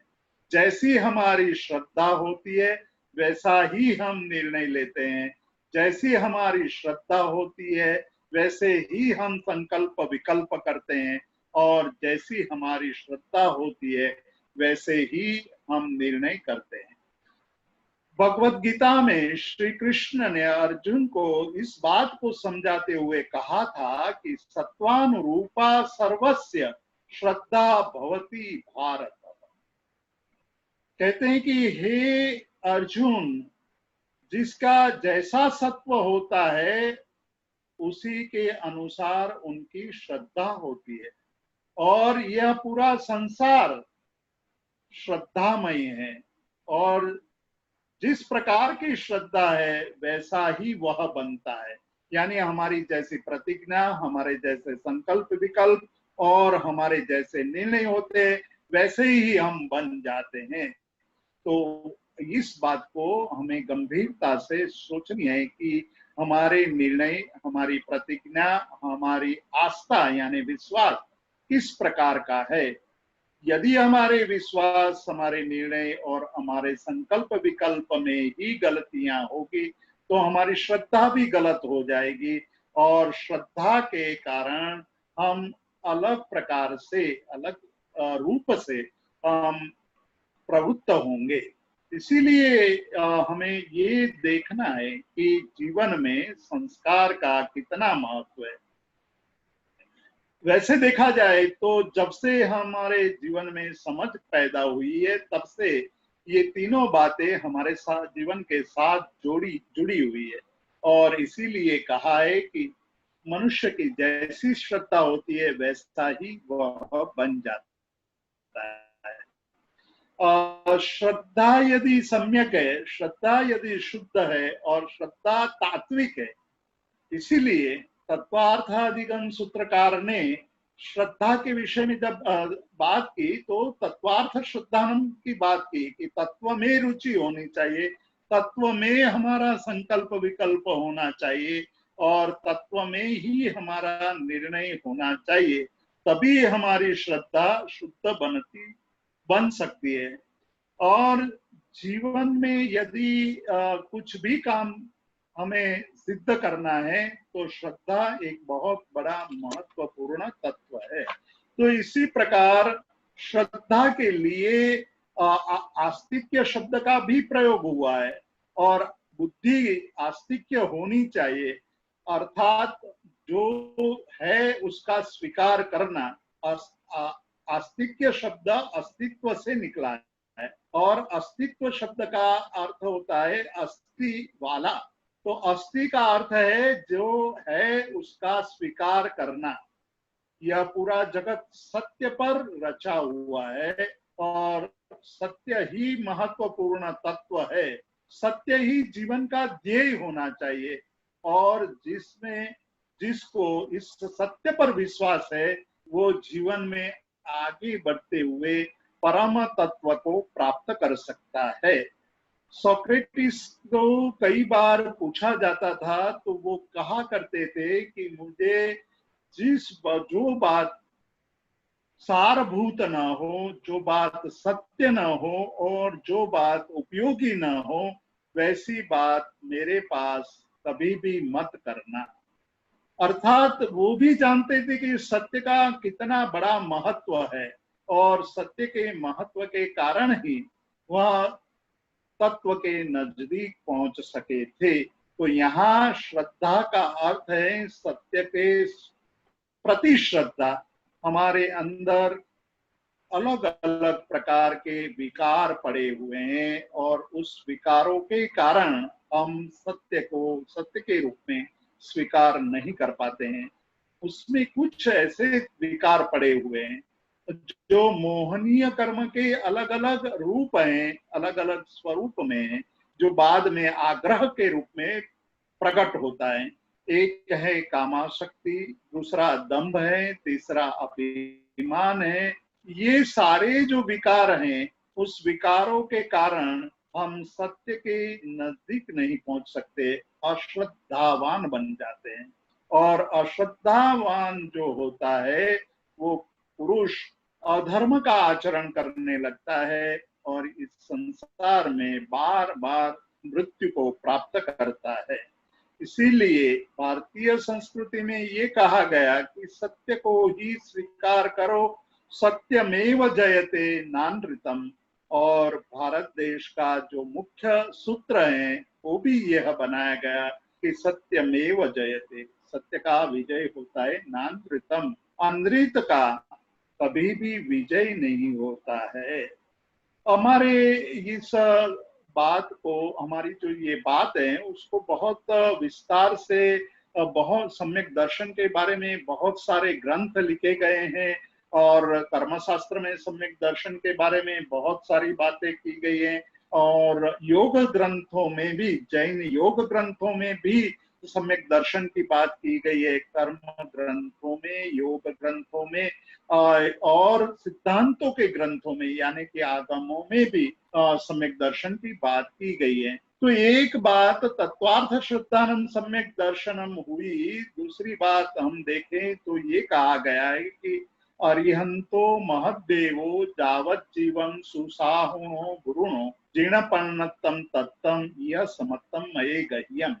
जैसी हमारी श्रद्धा होती है वैसा ही हम निर्णय लेते हैं, जैसी हमारी श्रद्धा होती है वैसे ही हम संकल्प विकल्प करते हैं, और जैसी हमारी श्रद्धा होती है वैसे ही हम निर्णय करते हैं। भगवत गीता में श्री कृष्ण ने अर्जुन को इस बात को समझाते हुए कहा था कि सत्वानुरूपा सर्वस्य श्रद्धा भवति भारत। कहते हैं कि हे अर्जुन, जिसका जैसा सत्व होता है उसी के अनुसार उनकी श्रद्धा होती है, और यह पूरा संसार श्रद्धामय है, और जिस प्रकार की श्रद्धा है वैसा ही वह बनता है। यानी हमारी जैसी प्रतिज्ञा, हमारे जैसे संकल्प विकल्प और हमारे जैसे निर्णय होते वैसे ही हम बन जाते हैं। तो इस बात को हमें गंभीरता से सोचनी है कि हमारे निर्णय, हमारी प्रतिज्ञा, हमारी आस्था यानी विश्वास किस प्रकार का है। यदि हमारे विश्वास, हमारे निर्णय और हमारे संकल्प विकल्प में ही गलतियां होगी तो हमारी श्रद्धा भी गलत हो जाएगी, और श्रद्धा के कारण हम अलग प्रकार से, अलग रूप से हम प्रवृत्त होंगे। इसीलिए हमें ये देखना है कि जीवन में संस्कार का कितना महत्व है। वैसे देखा जाए तो जब से हमारे जीवन में समझ पैदा हुई है, तब से ये तीनों बातें हमारे साथ, जीवन के साथ जुड़ी हुई है। और इसीलिए कहा है कि मनुष्य की जैसी श्रद्धा होती है वैसा ही वह बन जाता है। श्रद्धा यदि सम्यक है, श्रद्धा यदि शुद्ध है और श्रद्धा तात्विक है, इसीलिए तत्वार्थाधिगम सूत्रकार ने श्रद्धा के विषय में जब बात की तो तत्वार्थ श्रद्धानम की बात की कि तत्व में रुचि होनी चाहिए, तत्व में हमारा संकल्प विकल्प होना चाहिए और तत्व में ही हमारा निर्णय होना चाहिए, तभी हमारी श्रद्धा शुद्ध बन सकती है। और जीवन में यदि कुछ भी काम हमें सिद्ध करना है तो श्रद्धा एक बहुत बड़ा महत्वपूर्ण तत्व है। तो इसी प्रकार श्रद्धा के लिए आस्तिक्य शब्द का भी प्रयोग हुआ है और बुद्धि आस्तिक्य होनी चाहिए, अर्थात जो है उसका स्वीकार करना। आस्तिक्य शब्द अस्तित्व से निकला है और अस्तित्व शब्द का अर्थ होता है अस्थि वाला। तो अस्थि का अर्थ है जो है उसका स्वीकार करना। यह पूरा जगत सत्य पर रचा हुआ है और सत्य ही महत्वपूर्ण तत्व है, सत्य ही जीवन का ध्येय होना चाहिए। और जिसको इस सत्य पर विश्वास है वो जीवन में आगे बढ़ते हुए परम तत्व को प्राप्त कर सकता है। सोक्रेटिस को कई बार पूछा जाता था तो वो कहा करते थे कि मुझे जो बात सारभूत न हो, जो बात सत्य न हो और जो बात उपयोगी न हो, वैसी बात मेरे पास कभी भी मत करना। अर्थात वो भी जानते थे कि सत्य का कितना बड़ा महत्व है और सत्य के महत्व के कारण ही वह तत्व के नजदीक पहुंच सके थे। तो यहाँ श्रद्धा का अर्थ है सत्य के प्रति श्रद्धा। हमारे अंदर अलग अलग प्रकार के विकार पड़े हुए हैं और उस विकारों के कारण हम सत्य को सत्य के रूप में स्वीकार नहीं कर पाते हैं। उसमें कुछ ऐसे विकार पड़े हुए हैं जो मोहनीय कर्म के अलग अलग रूप हैं, अलग अलग स्वरूप में हैं, जो बाद में आग्रह के रूप में प्रकट होता है। एक है कामाशक्ति, दूसरा दंभ है, तीसरा अभिमान है। ये सारे जो विकार हैं, उस विकारों के कारण हम सत्य के नजदीक नहीं पहुंच सकते, अश्रद्धावान बन जाते हैं। और अश्रद्धावान जो होता है वो पुरुष अधर्म का आचरण करने लगता है और इस संसार में बार बार मृत्यु को प्राप्त करता है। इसीलिए भारतीय संस्कृति में ये कहा गया कि सत्य को ही स्वीकार करो, सत्यमेव जयते नानृतम। और भारत देश का जो मुख्य सूत्र है वो भी यह बनाया गया कि सत्यमेव जयते, सत्य का विजय होता है, नानृतम, अनृत का कभी भी विजय नहीं होता है। हमारे इस बात को, हमारी जो ये बात है उसको बहुत विस्तार से, बहुत सम्यक दर्शन के बारे में बहुत सारे ग्रंथ लिखे गए हैं और कर्मशास्त्र में सम्यक दर्शन के बारे में बहुत सारी बातें की गई हैं और योग ग्रंथों में भी, जैन योग ग्रंथों में भी सम्यक दर्शन की बात की गई है, कर्म ग्रंथों में, योग ग्रंथों में और सिद्धांतों के ग्रंथों में यानी कि आगमों में भी सम्यक दर्शन की बात की गई है। तो एक बात तत्वार्थ श्रद्धानम सम्यक दर्शनम हुई, दूसरी बात हम देखें तो ये कहा गया है कि अरिहंतो महद्देवो जावत जीवम सुसाहुनो गुरुणो जीर्णपर्णतम तत्तम यह समत्तम मये गह्यम।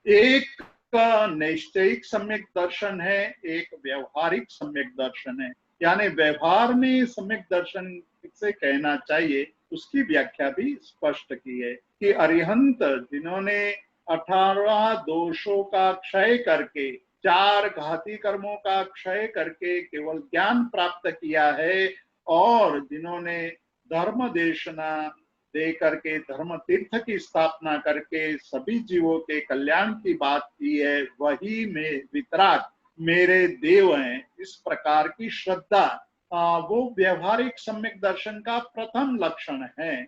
एक नैष्ठिक सम्यक दर्शन है, एक व्यवहारिक सम्यक दर्शन है। यानी व्यवहार में सम्यक दर्शन से कहना चाहिए, उसकी व्याख्या भी स्पष्ट की है कि अरिहंत जिन्होंने 18 दोषों का क्षय करके, 4 घाती कर्मों का क्षय करके केवल ज्ञान प्राप्त किया है, और जिन्होंने धर्म देशना दे करके, धर्म तीर्थ की स्थापना करके सभी जीवों के कल्याण की बात की है, वही में वितराग मेरे देव हैं, इस प्रकार की श्रद्धा वो व्यवहारिक सम्यक दर्शन का प्रथम लक्षण है।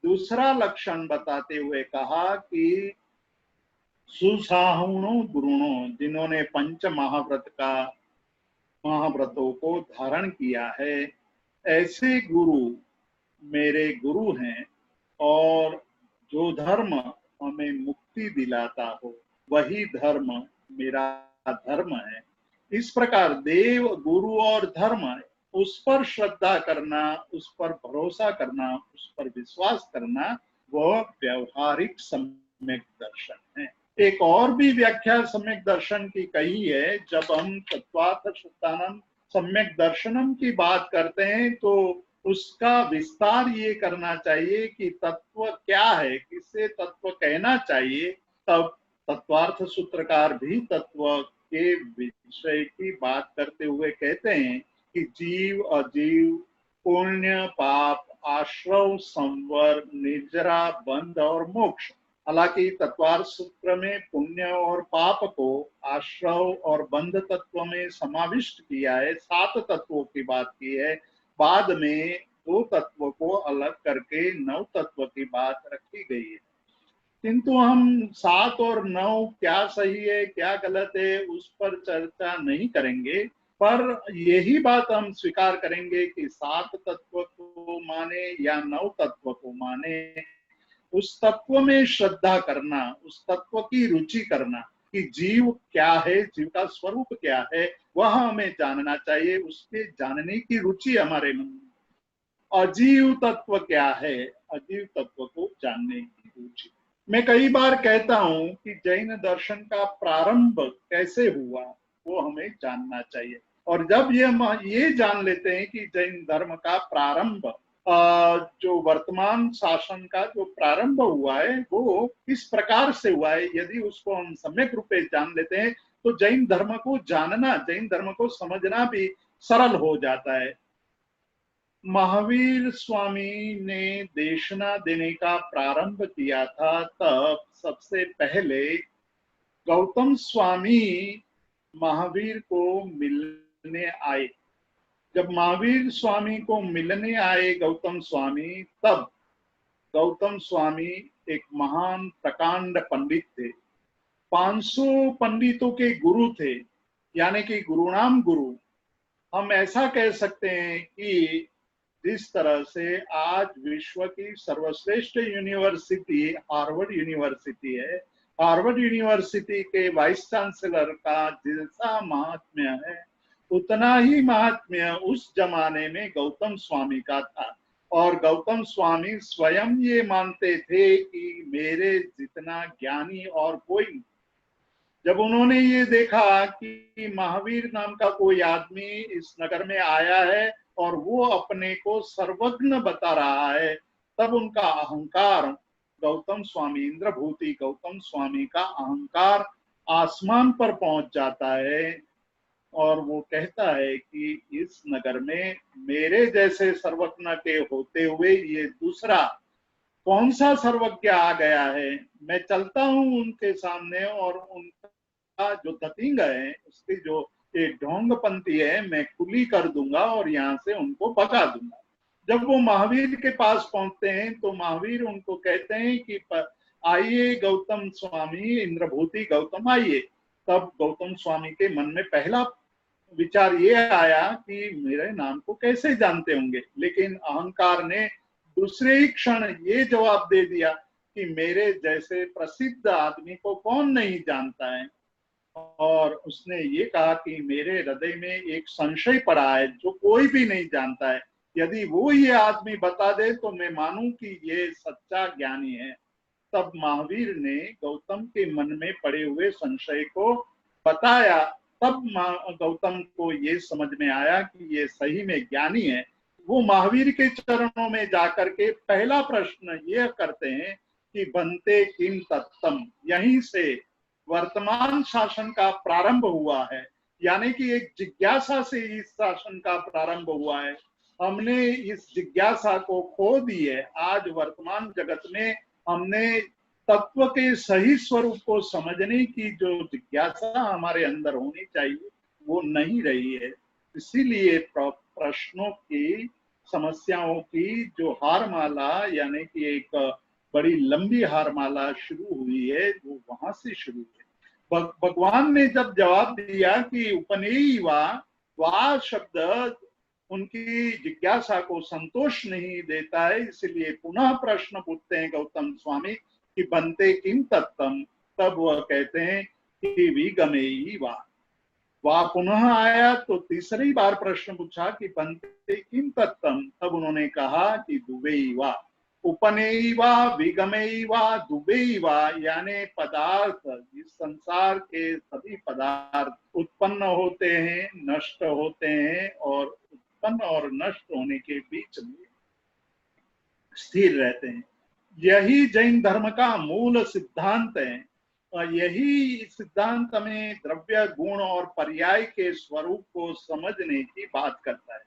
दूसरा लक्षण बताते हुए कहा कि सुसाहुणो गुरुणो, जिन्होंने पंच महाव्रतों को धारण किया है, ऐसे गुरु मेरे गुरु हैं, और जो धर्म हमें मुक्ति दिलाता हो वही धर्म मेरा धर्म है। इस प्रकार देव, गुरु और धर्म, उस पर श्रद्धा करना, उस पर भरोसा करना, उस पर विश्वास करना, वह व्यवहारिक सम्यक दर्शन है। एक और भी व्याख्या सम्यक दर्शन की कही है। जब हम तत्वार्थ शुद्धानंद सम्यक दर्शनम की बात करते हैं तो उसका विस्तार ये करना चाहिए कि तत्व क्या है, किसे तत्व कहना चाहिए। तब तत्वार्थ सूत्रकार भी तत्व के विषय की बात करते हुए कहते हैं कि जीव, अजीव, पुण्य, पाप, आश्रव, संवर, निर्जरा, बंध और मोक्ष। हालांकि तत्वार्थ सूत्र में पुण्य और पाप को आश्रव और बंध तत्व में समाविष्ट किया है, 7 तत्वों की बात की है। बाद में 2 तत्व को अलग करके 9 तत्व की बात रखी गई है। किंतु हम 7 और 9 क्या सही है क्या गलत है उस पर चर्चा नहीं करेंगे, पर यही बात हम स्वीकार करेंगे कि 7 तत्व को माने या 9 तत्व को माने, उस तत्व में श्रद्धा करना, उस तत्व की रुचि करना कि जीव क्या है, जीव का स्वरूप क्या है, वह हमें जानना चाहिए। उसके जानने की रुचि हमारे मन में। अजीव तत्व क्या है, अजीव तत्व को जानने की रुचि। मैं कई बार कहता हूं कि जैन दर्शन का प्रारंभ कैसे हुआ वो हमें जानना चाहिए। और जब ये जान लेते हैं कि जैन धर्म का प्रारंभ, जो वर्तमान शासन का जो प्रारंभ हुआ है वो किस प्रकार से हुआ है, यदि उसको हम सम्यक रूप से जान लेते हैं तो जैन धर्म को जानना, जैन धर्म को समझना भी सरल हो जाता है। महावीर स्वामी ने देशना देने का प्रारंभ किया था, तब सबसे पहले गौतम स्वामी महावीर को मिलने आए। जब महावीर स्वामी को मिलने आए गौतम स्वामी, तब गौतम स्वामी एक महान प्रकांड पंडित थे, 500 पंडितों के गुरु थे, यानी कि गुरुनाम गुरु। हम ऐसा कह सकते हैं कि जिस तरह से आज विश्व की सर्वश्रेष्ठ यूनिवर्सिटी हार्वर्ड यूनिवर्सिटी है, हार्वर्ड यूनिवर्सिटी के वाइस चांसलर का जैसा महात्म्य है, उतना ही महात्म्य उस जमाने में गौतम स्वामी का था। और गौतम स्वामी स्वयं ये मानते थे कि मेरे जितना ज्ञानी और कोई नहीं। जब उन्होंने ये देखा कि महावीर नाम का कोई आदमी इस नगर में आया है और वो अपने को सर्वज्ञ बता रहा है, तब उनका अहंकार, गौतम स्वामी, इंद्रभूति गौतम स्वामी का अहंकार आसमान पर पहुंच जाता है। और वो कहता है कि इस नगर में मेरे जैसे सर्वज्ञ के होते हुए ये दूसरा कौन सा सर्वज्ञ आ गया है। मैं चलता हूं उनके सामने और उनका जो दतिंग है, उसकी जो एक ढोंगपंथी है, मैं खुली कर दूंगा और यहाँ से उनको भगा दूंगा। जब वो महावीर के पास पहुंचते हैं तो महावीर उनको कहते हैं कि आइए गौतम स्वामी, इंद्रभूति गौतम आइए। तब गौतम स्वामी के मन में पहला विचार ये आया कि मेरे नाम को कैसे जानते होंगे, लेकिन अहंकार ने दूसरे ही क्षण ये जवाब दे दिया कि मेरे जैसे प्रसिद्ध आदमी को कौन नहीं जानता है। और उसने ये कहा कि मेरे हृदय में एक संशय पड़ा है जो कोई भी नहीं जानता है, यदि वो ये आदमी बता दे तो मैं मानूं कि ये सच्चा ज्ञानी है। तब महावीर ने गौतम के मन में पड़े हुए संशय को बताया। तब गौतम को ये समझ में आया कि ये सही में ज्ञानी है। वो महावीर के चरणों में जाकर के पहला प्रश्न ये करते हैं कि बनते किम तत्तम। यहीं से वर्तमान शासन का प्रारंभ हुआ है, यानी कि एक जिज्ञासा से इस शासन का प्रारंभ हुआ है। हमने इस जिज्ञासा को खो दी है। आज वर्तमान जगत में हमने तत्व के सही स्वरूप को समझने की जो जिज्ञासा हमारे अंदर होनी चाहिए वो नहीं रही है। इसीलिए प्रश्नों की, समस्याओं की जो हारमाला, यानी कि एक बड़ी लंबी हारमाला शुरू हुई है, वो वहां से शुरू है। भगवान ने जब जवाब दिया कि उपनेयी वा शब्द उनकी जिज्ञासा को संतोष नहीं देता है, इसलिए पुनः प्रश्न पूछते हैं गौतम स्वामी कि बनते किम तत्तम। तब वह कहते हैं कि विगमेयी वा पुनः आया तो तीसरी बार प्रश्न पूछा कि बनते किम तत्तम। तब उन्होंने कहा कि दुबेई वा, उपनेयी वा, विगमेयी वा, दुबेई वा, यानी पदार्थ, इस संसार के सभी पदार्थ उत्पन्न होते हैं, नष्ट होते हैं और उत्पन्न और नष्ट होने के बीच में स्थिर रहते हैं। यही जैन धर्म का मूल सिद्धांत है और यही सिद्धांत में द्रव्य, गुण और पर्याय के स्वरूप को समझने की बात करता है।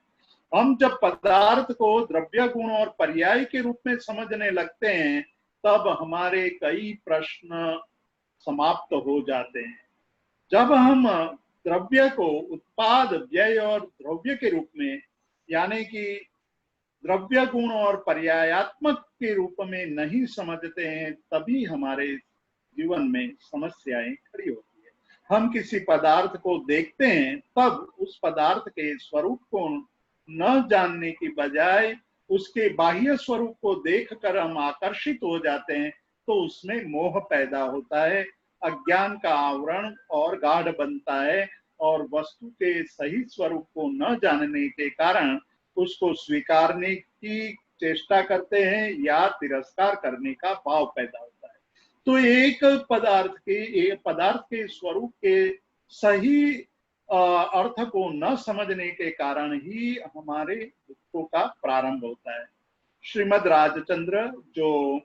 हम जब पदार्थ को द्रव्य, गुण और पर्याय के रूप में समझने लगते हैं तब हमारे कई प्रश्न समाप्त हो जाते हैं। जब हम द्रव्य को उत्पाद, व्यय और द्रव्य के रूप में, यानी कि द्रव्य, गुण और पर्यायात्मक के रूप में नहीं समझते हैं, तभी हमारे जीवन में समस्याएं खड़ी होती है। हम किसी पदार्थ को देखते हैं तब उस पदार्थ के स्वरूप को न जानने की बजाय उसके बाह्य स्वरूप को देखकर हम आकर्षित हो जाते हैं, तो उसमें मोह पैदा होता है, अज्ञान का आवरण और गाढ़ बनता है और वस्तु के सही स्वरूप को न जानने के कारण उसको स्वीकारने की चेष्टा करते हैं या तिरस्कार करने का भाव पैदा होता है। तो एक पदार्थ के स्वरूप के सही अर्थ को न समझने के कारण ही हमारे दुखों का प्रारंभ होता है। श्रीमद राजचंद्र जो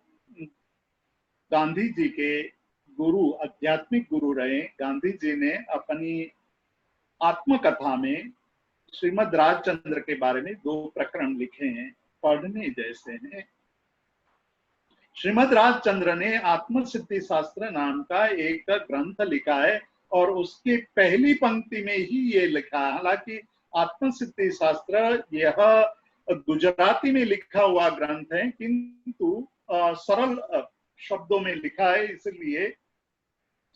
गांधी जी के गुरु, आध्यात्मिक गुरु रहे, गांधी जी ने अपनी आत्मकथा में श्रीमद राजचंद्र के बारे में 2 प्रकरण लिखे हैं, पढ़ने जैसे हैं। श्रीमद राजचंद्र ने आत्मसिद्धि शास्त्र नाम का एक ग्रंथ लिखा है और उसकी पहली पंक्ति में ही ये लिखा है, हालांकि आत्मसिद्धि शास्त्र यह गुजराती में लिखा हुआ ग्रंथ है किंतु सरल शब्दों में लिखा है, इसलिए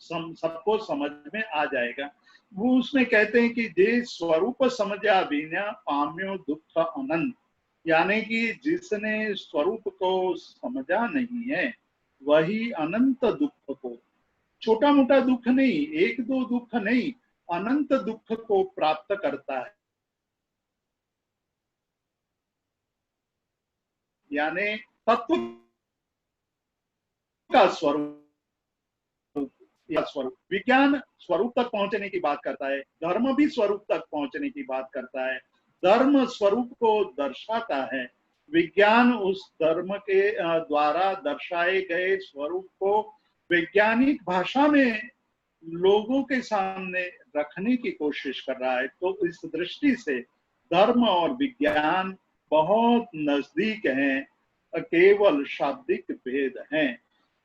सबको समझ में आ जाएगा। वो उसमें कहते हैं कि जे स्वरूप समझा बिना पाम्यो दुख अनंत, यानी कि जिसने स्वरूप को समझा नहीं है वही अनंत दुख को, छोटा मोटा दुख नहीं, 1-2 दुख नहीं, अनंत दुख को प्राप्त करता है। यानी तत्व का स्वरूप, स्वरूप, विज्ञान स्वरूप तक पहुंचने की बात करता है, धर्म भी स्वरूप तक पहुंचने की बात करता है। धर्म स्वरूप को दर्शाता है, विज्ञान उस धर्म के द्वारा दर्शाए गए स्वरूप को वैज्ञानिक भाषा में लोगों के सामने रखने की कोशिश कर रहा है। तो इस दृष्टि से धर्म और विज्ञान बहुत नजदीक हैं, केवल शाब्दिक भेद हैं।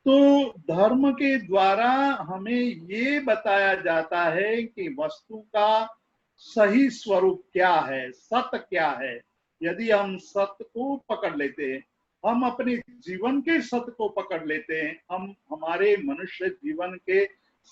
तो धर्म के द्वारा हमें ये बताया जाता है कि वस्तु का सही स्वरूप क्या है, सत्य क्या है। यदि हम सत्य को पकड़ लेते हैं, हम अपने जीवन के सत्य को पकड़ लेते हैं, हम हमारे मनुष्य जीवन के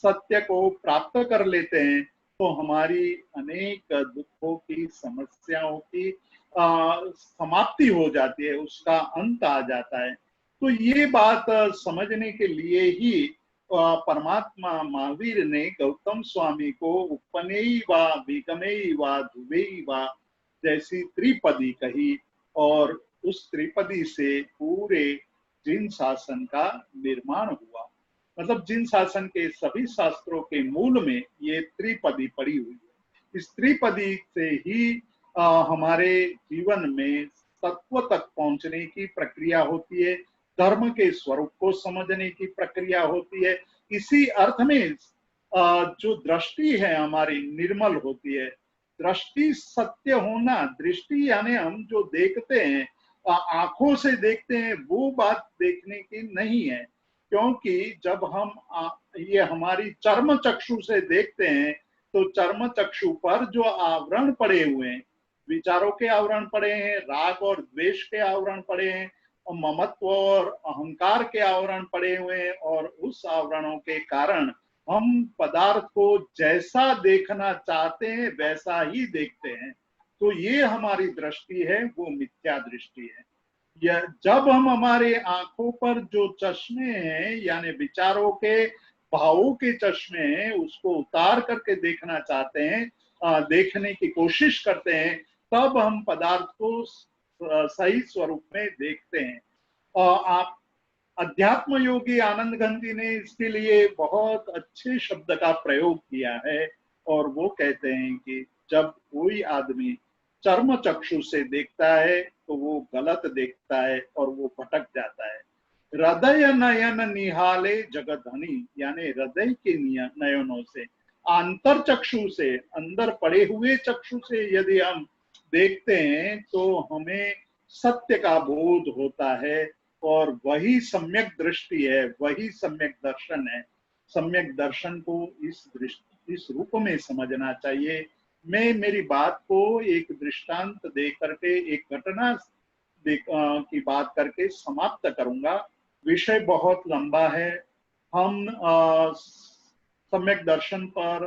सत्य को प्राप्त कर लेते हैं, तो हमारी अनेक दुखों की, समस्याओं की समाप्ति हो जाती है, उसका अंत आ जाता है। तो ये बात समझने के लिए ही परमात्मा महावीर ने गौतम स्वामी को उपनेयी वा, विगमेयी वा, दुबेयी वा जैसी त्रिपदी कही और उस त्रिपदी से पूरे जिन शासन का निर्माण हुआ। मतलब जिन शासन के सभी शास्त्रों के मूल में ये त्रिपदी पड़ी हुई है। इस त्रिपदी से ही हमारे जीवन में तत्व तक पहुंचने की प्रक्रिया होती है, धर्म के स्वरूप को समझने की प्रक्रिया होती है। इसी अर्थ में जो दृष्टि है हमारी निर्मल होती है। दृष्टि सत्य होना, दृष्टि यानी हम जो देखते हैं, आंखों से देखते हैं, वो बात देखने की नहीं है। क्योंकि जब हम ये हमारी चर्म चक्षु से देखते हैं, तो चर्म चक्षु पर जो आवरण पड़े हुए हैं, विचारों के आवरण पड़े हैं, राग और द्वेष के आवरण पड़े हैं, और ममत्व और अहंकार के आवरण पड़े हुए हैं, और उस आवरणों के कारण हम पदार्थ को जैसा देखना चाहते हैं वैसा ही देखते हैं। तो ये हमारी दृष्टि है, वो मिथ्या दृष्टि है। जब हम हमारे आंखों पर जो चश्मे हैं, यानी विचारों के, भावों के चश्मे हैं, उसको उतार करके देखना चाहते हैं, देखने की कोशिश करते हैं, तब हम पदार्थ को सही स्वरूप में देखते हैं। आप अध्यात्म योगी आनंद गंधी ने इसके लिए बहुत अच्छे शब्द का प्रयोग किया है, और वो कहते हैं कि जब कोई आदमी चर्म चक्षु से देखता है तो वो गलत देखता है और वो भटक जाता है। हृदय नयन निहाले जगत धनी, यानी हृदय के नयनों से, आंतर चक्षु से, अंदर पड़े हुए चक्षु से यदि हम देखते हैं तो हमें सत्य का बोध होता है, और वही सम्यक दृष्टि है, वही सम्यक दर्शन है। सम्यक दर्शन को इस रूप में समझना चाहिए। मैं मेरी बात को एक दृष्टांत दे करके, एक घटना की बात करके समाप्त करूंगा। विषय बहुत लंबा है। हम सम्यक दर्शन पर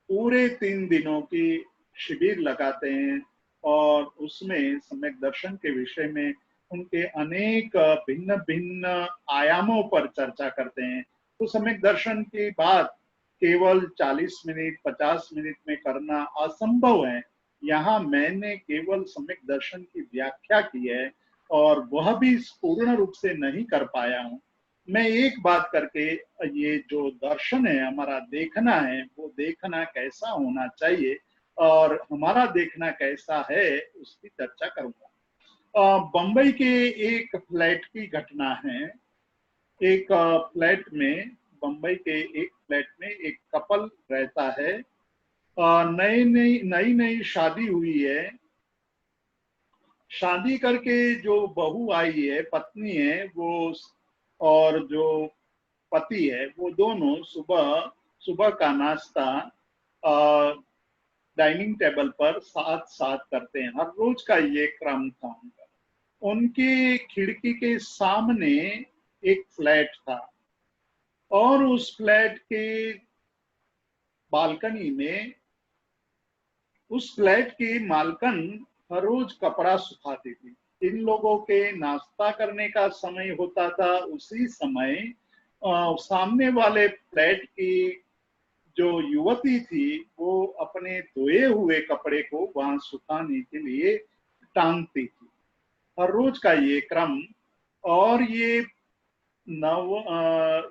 पूरे 3 दिनों की शिविर लगाते हैं, और उसमें सम्यक दर्शन के विषय में उनके अनेक भिन्न भिन्न आयामों पर चर्चा करते हैं। तो सम्यक दर्शन की बात केवल 40 मिनट 50 मिनट में करना असंभव है। यहाँ मैंने केवल सम्यक दर्शन की व्याख्या की है, और वह भी पूर्ण रूप से नहीं कर पाया हूँ। मैं एक बात करके, ये जो दर्शन है हमारा, देखना है, वो देखना कैसा होना चाहिए और हमारा देखना कैसा है, उसकी चर्चा करूंगा। बंबई के एक फ्लैट की घटना है। एक फ्लैट में, बंबई के एक फ्लैट में एक कपल रहता है। नई नई शादी हुई है। शादी करके जो बहू आई है, पत्नी है वो, और जो पति है, वो दोनों सुबह सुबह का नाश्ता डाइनिंग टेबल पर साथ साथ करते हैं। हर रोज का ये क्रम था उनका। उनकी खिड़की के सामने एक फ्लैट था, और उस फ्लैट के बालकनी में उस फ्लैट की मालकन हर रोज कपड़ा सुखाती थी। इन लोगों के नाश्ता करने का समय होता था, उसी समय सामने वाले फ्लैट की जो युवती थी, वो अपने धोए हुए कपड़े को वहां सुखाने के लिए टांगती थी। हर रोज का ये क्रम। और ये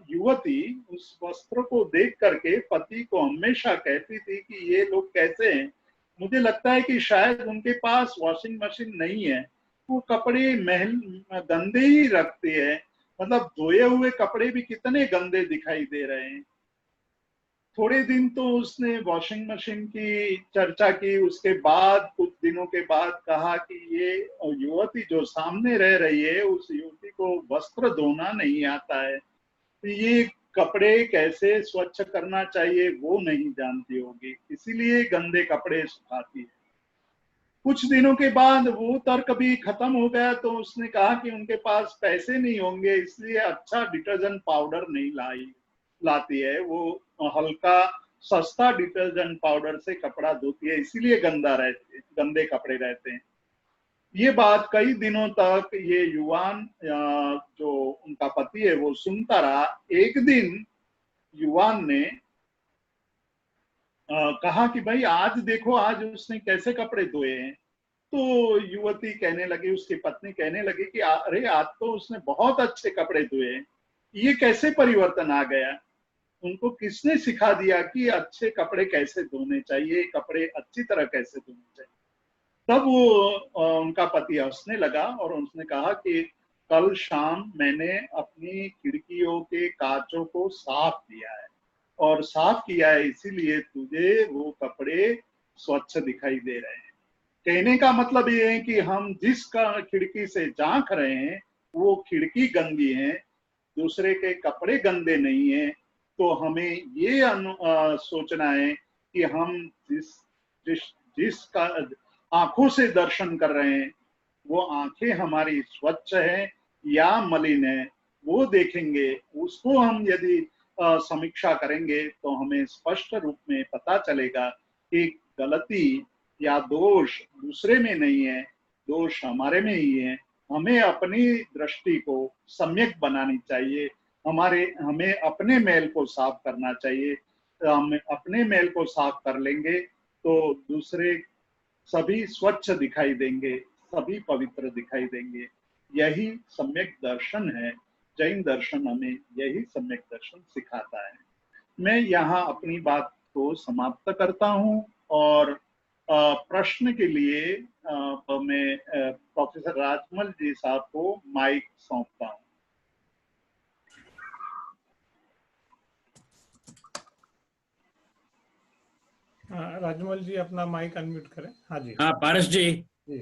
युवती उस वस्त्र को देख करके पति को हमेशा कहती थी कि ये लोग कैसे हैं। मुझे लगता है कि शायद उनके पास वॉशिंग मशीन नहीं है, वो कपड़े गंदे ही रखते हैं। मतलब धोए हुए कपड़े भी कितने गंदे दिखाई दे रहे हैं। थोड़े दिन तो उसने वॉशिंग मशीन की चर्चा की, उसके बाद कुछ दिनों के बाद कहा कि ये युवती जो सामने रह रही है, उस युवती को वस्त्र धोना नहीं आता है, तो ये कपड़े कैसे स्वच्छ करना चाहिए वो नहीं जानती होगी, इसीलिए गंदे कपड़े सुखाती है। कुछ दिनों के बाद वो तर्क भी खत्म हो गया, तो उसने कहा कि उनके पास पैसे नहीं होंगे, इसलिए अच्छा डिटर्जेंट पाउडर नहीं लाती है। वो हल्का सस्ता डिटर्जेंट पाउडर से कपड़ा धोती है, इसीलिए गंदे कपड़े रहते हैं। ये बात कई दिनों तक ये युवान, जो उनका पति है, वो सुनता रहा। एक दिन युवान ने कहा कि भाई आज देखो, आज उसने कैसे कपड़े धोए हैं। तो युवती कहने लगी, उसकी पत्नी कहने लगी कि अरे आज तो उसने बहुत अच्छे कपड़े धोए, ये कैसे परिवर्तन आ गया? उनको किसने सिखा दिया कि अच्छे कपड़े कैसे धोने चाहिए, कपड़े अच्छी तरह कैसे धोने चाहिए? तब वो उनका पति हंसने लगा और उसने कहा कि कल शाम मैंने अपनी खिड़कियों के कांचों को साफ किया है, और साफ किया है इसीलिए तुझे वो कपड़े स्वच्छ दिखाई दे रहे हैं। कहने का मतलब ये है कि हम जिस खिड़की से झांक रहे हैं वो खिड़की गंदी है, दूसरे के कपड़े गंदे नहीं है। तो हमें ये सोचना है कि हम जिस जिस जिसका आंखों से दर्शन कर रहे हैं वो आंखें हमारी स्वच्छ है या मलिन है, वो देखेंगे। उसको हम यदि समीक्षा करेंगे तो हमें स्पष्ट रूप में पता चलेगा कि गलती या दोष दूसरे में नहीं है, दोष हमारे में ही है। हमें अपनी दृष्टि को सम्यक बनानी चाहिए, हमें अपने मैल को साफ करना चाहिए। हम अपने मैल को साफ कर लेंगे तो दूसरे सभी स्वच्छ दिखाई देंगे, सभी पवित्र दिखाई देंगे। यही सम्यक दर्शन है। जैन दर्शन हमें यही सम्यक दर्शन सिखाता है। मैं यहाँ अपनी बात को समाप्त करता हूँ और प्रश्न के लिए मैं प्रोफेसर राजमल जी साहब को माइक सौंपता हूँ। राजमल जी अपना माइक अनम्यूट करें। हाँ जी। हाँ पारस जी। जी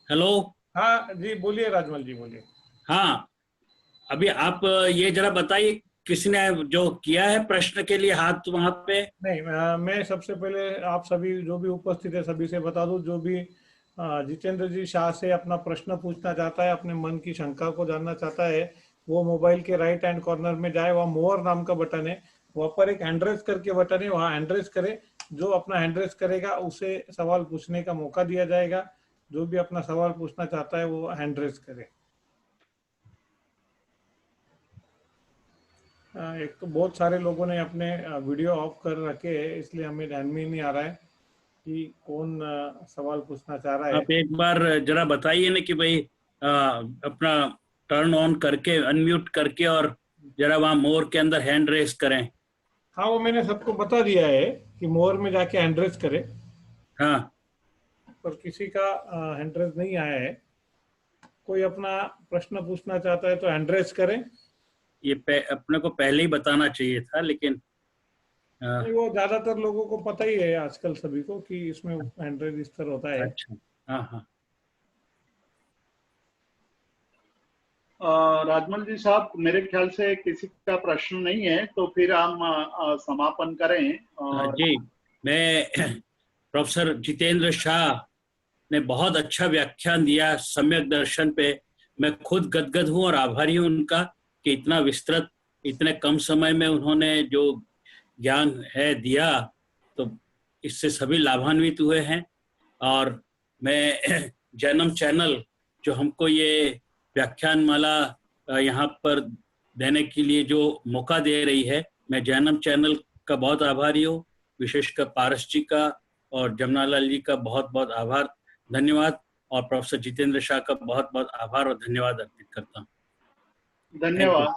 हेलो। हाँ जी, बोलिए राजमल जी, बोलिए। हाँ, अभी आप ये जरा बताइए किसने जो किया है प्रश्न के लिए हाथ वहां पे? नहीं, मैं सबसे पहले आप सभी जो भी उपस्थित है सभी से बता दूं, जो भी जितेंद्र जी शाह से अपना प्रश्न पूछना चाहता है, अपने मन की शंका को जानना चाहता है, वो मोबाइल के राइट हैंड कॉर्नर में जाए, वहाँ मोर नाम का बटन है, वहाँ पर एक हैंड रेज करके बटन है, वहाँ हैंड रेज करे। जो अपना हैंड रेज करेगा उसे सवाल पूछने का मौका दिया जाएगा। जो भी अपना सवाल पूछना चाहता है वो हैंड रेज करे। एक तो बहुत सारे लोगों ने अपने वीडियो ऑफ कर रखे हैं, इसलिए हमें ध्यान में नहीं आ रहा है कि कौन सवाल पूछना चाह रहा है। आप एक बार जरा बताइए ना कि भाई अपना टर्न ऑन करके अनम्यूट करके और जरा वहाँ मोर के अंदर हैंड रेस करें। हाँ, वो मैंने सबको बता दिया है कि मोर में जाके हैंड रेज करे, हाँ, पर किसी का हैंड रेज नहीं आया है। कोई अपना प्रश्न पूछना चाहता है तो हैंड रेज करें। ये अपने को पहले ही बताना चाहिए था, लेकिन नहीं, वो ज्यादातर लोगों को पता ही है आजकल सभी को कि इसमें हैंड रेज इस तरह होता है। अच्छा, हाँ हाँ। राजमल जी साहब, मेरे ख्याल से किसी का प्रश्न नहीं है, तो फिर हम समापन करें। जी, मैं प्रोफेसर जितेंद्र शाह ने बहुत अच्छा व्याख्यान दिया सम्यक दर्शन पे। मैं खुद गदगद हूँ और आभारी हूँ उनका कि इतना विस्तृत, इतने कम समय में उन्होंने जो ज्ञान है दिया, तो इससे सभी लाभान्वित हुए हैं। और मैं जैनम चैनल जो हमको ये व्याख्यान माला यहाँ पर देने के लिए जो मौका दे रही है, मैं जैनम चैनल का बहुत आभारी हूँ। विशेषकर पारस जी का और जमनालाल जी का बहुत बहुत आभार, धन्यवाद। और प्रोफेसर जितेंद्र शाह का बहुत बहुत आभार और धन्यवाद अर्पित करता हूँ। धन्यवाद।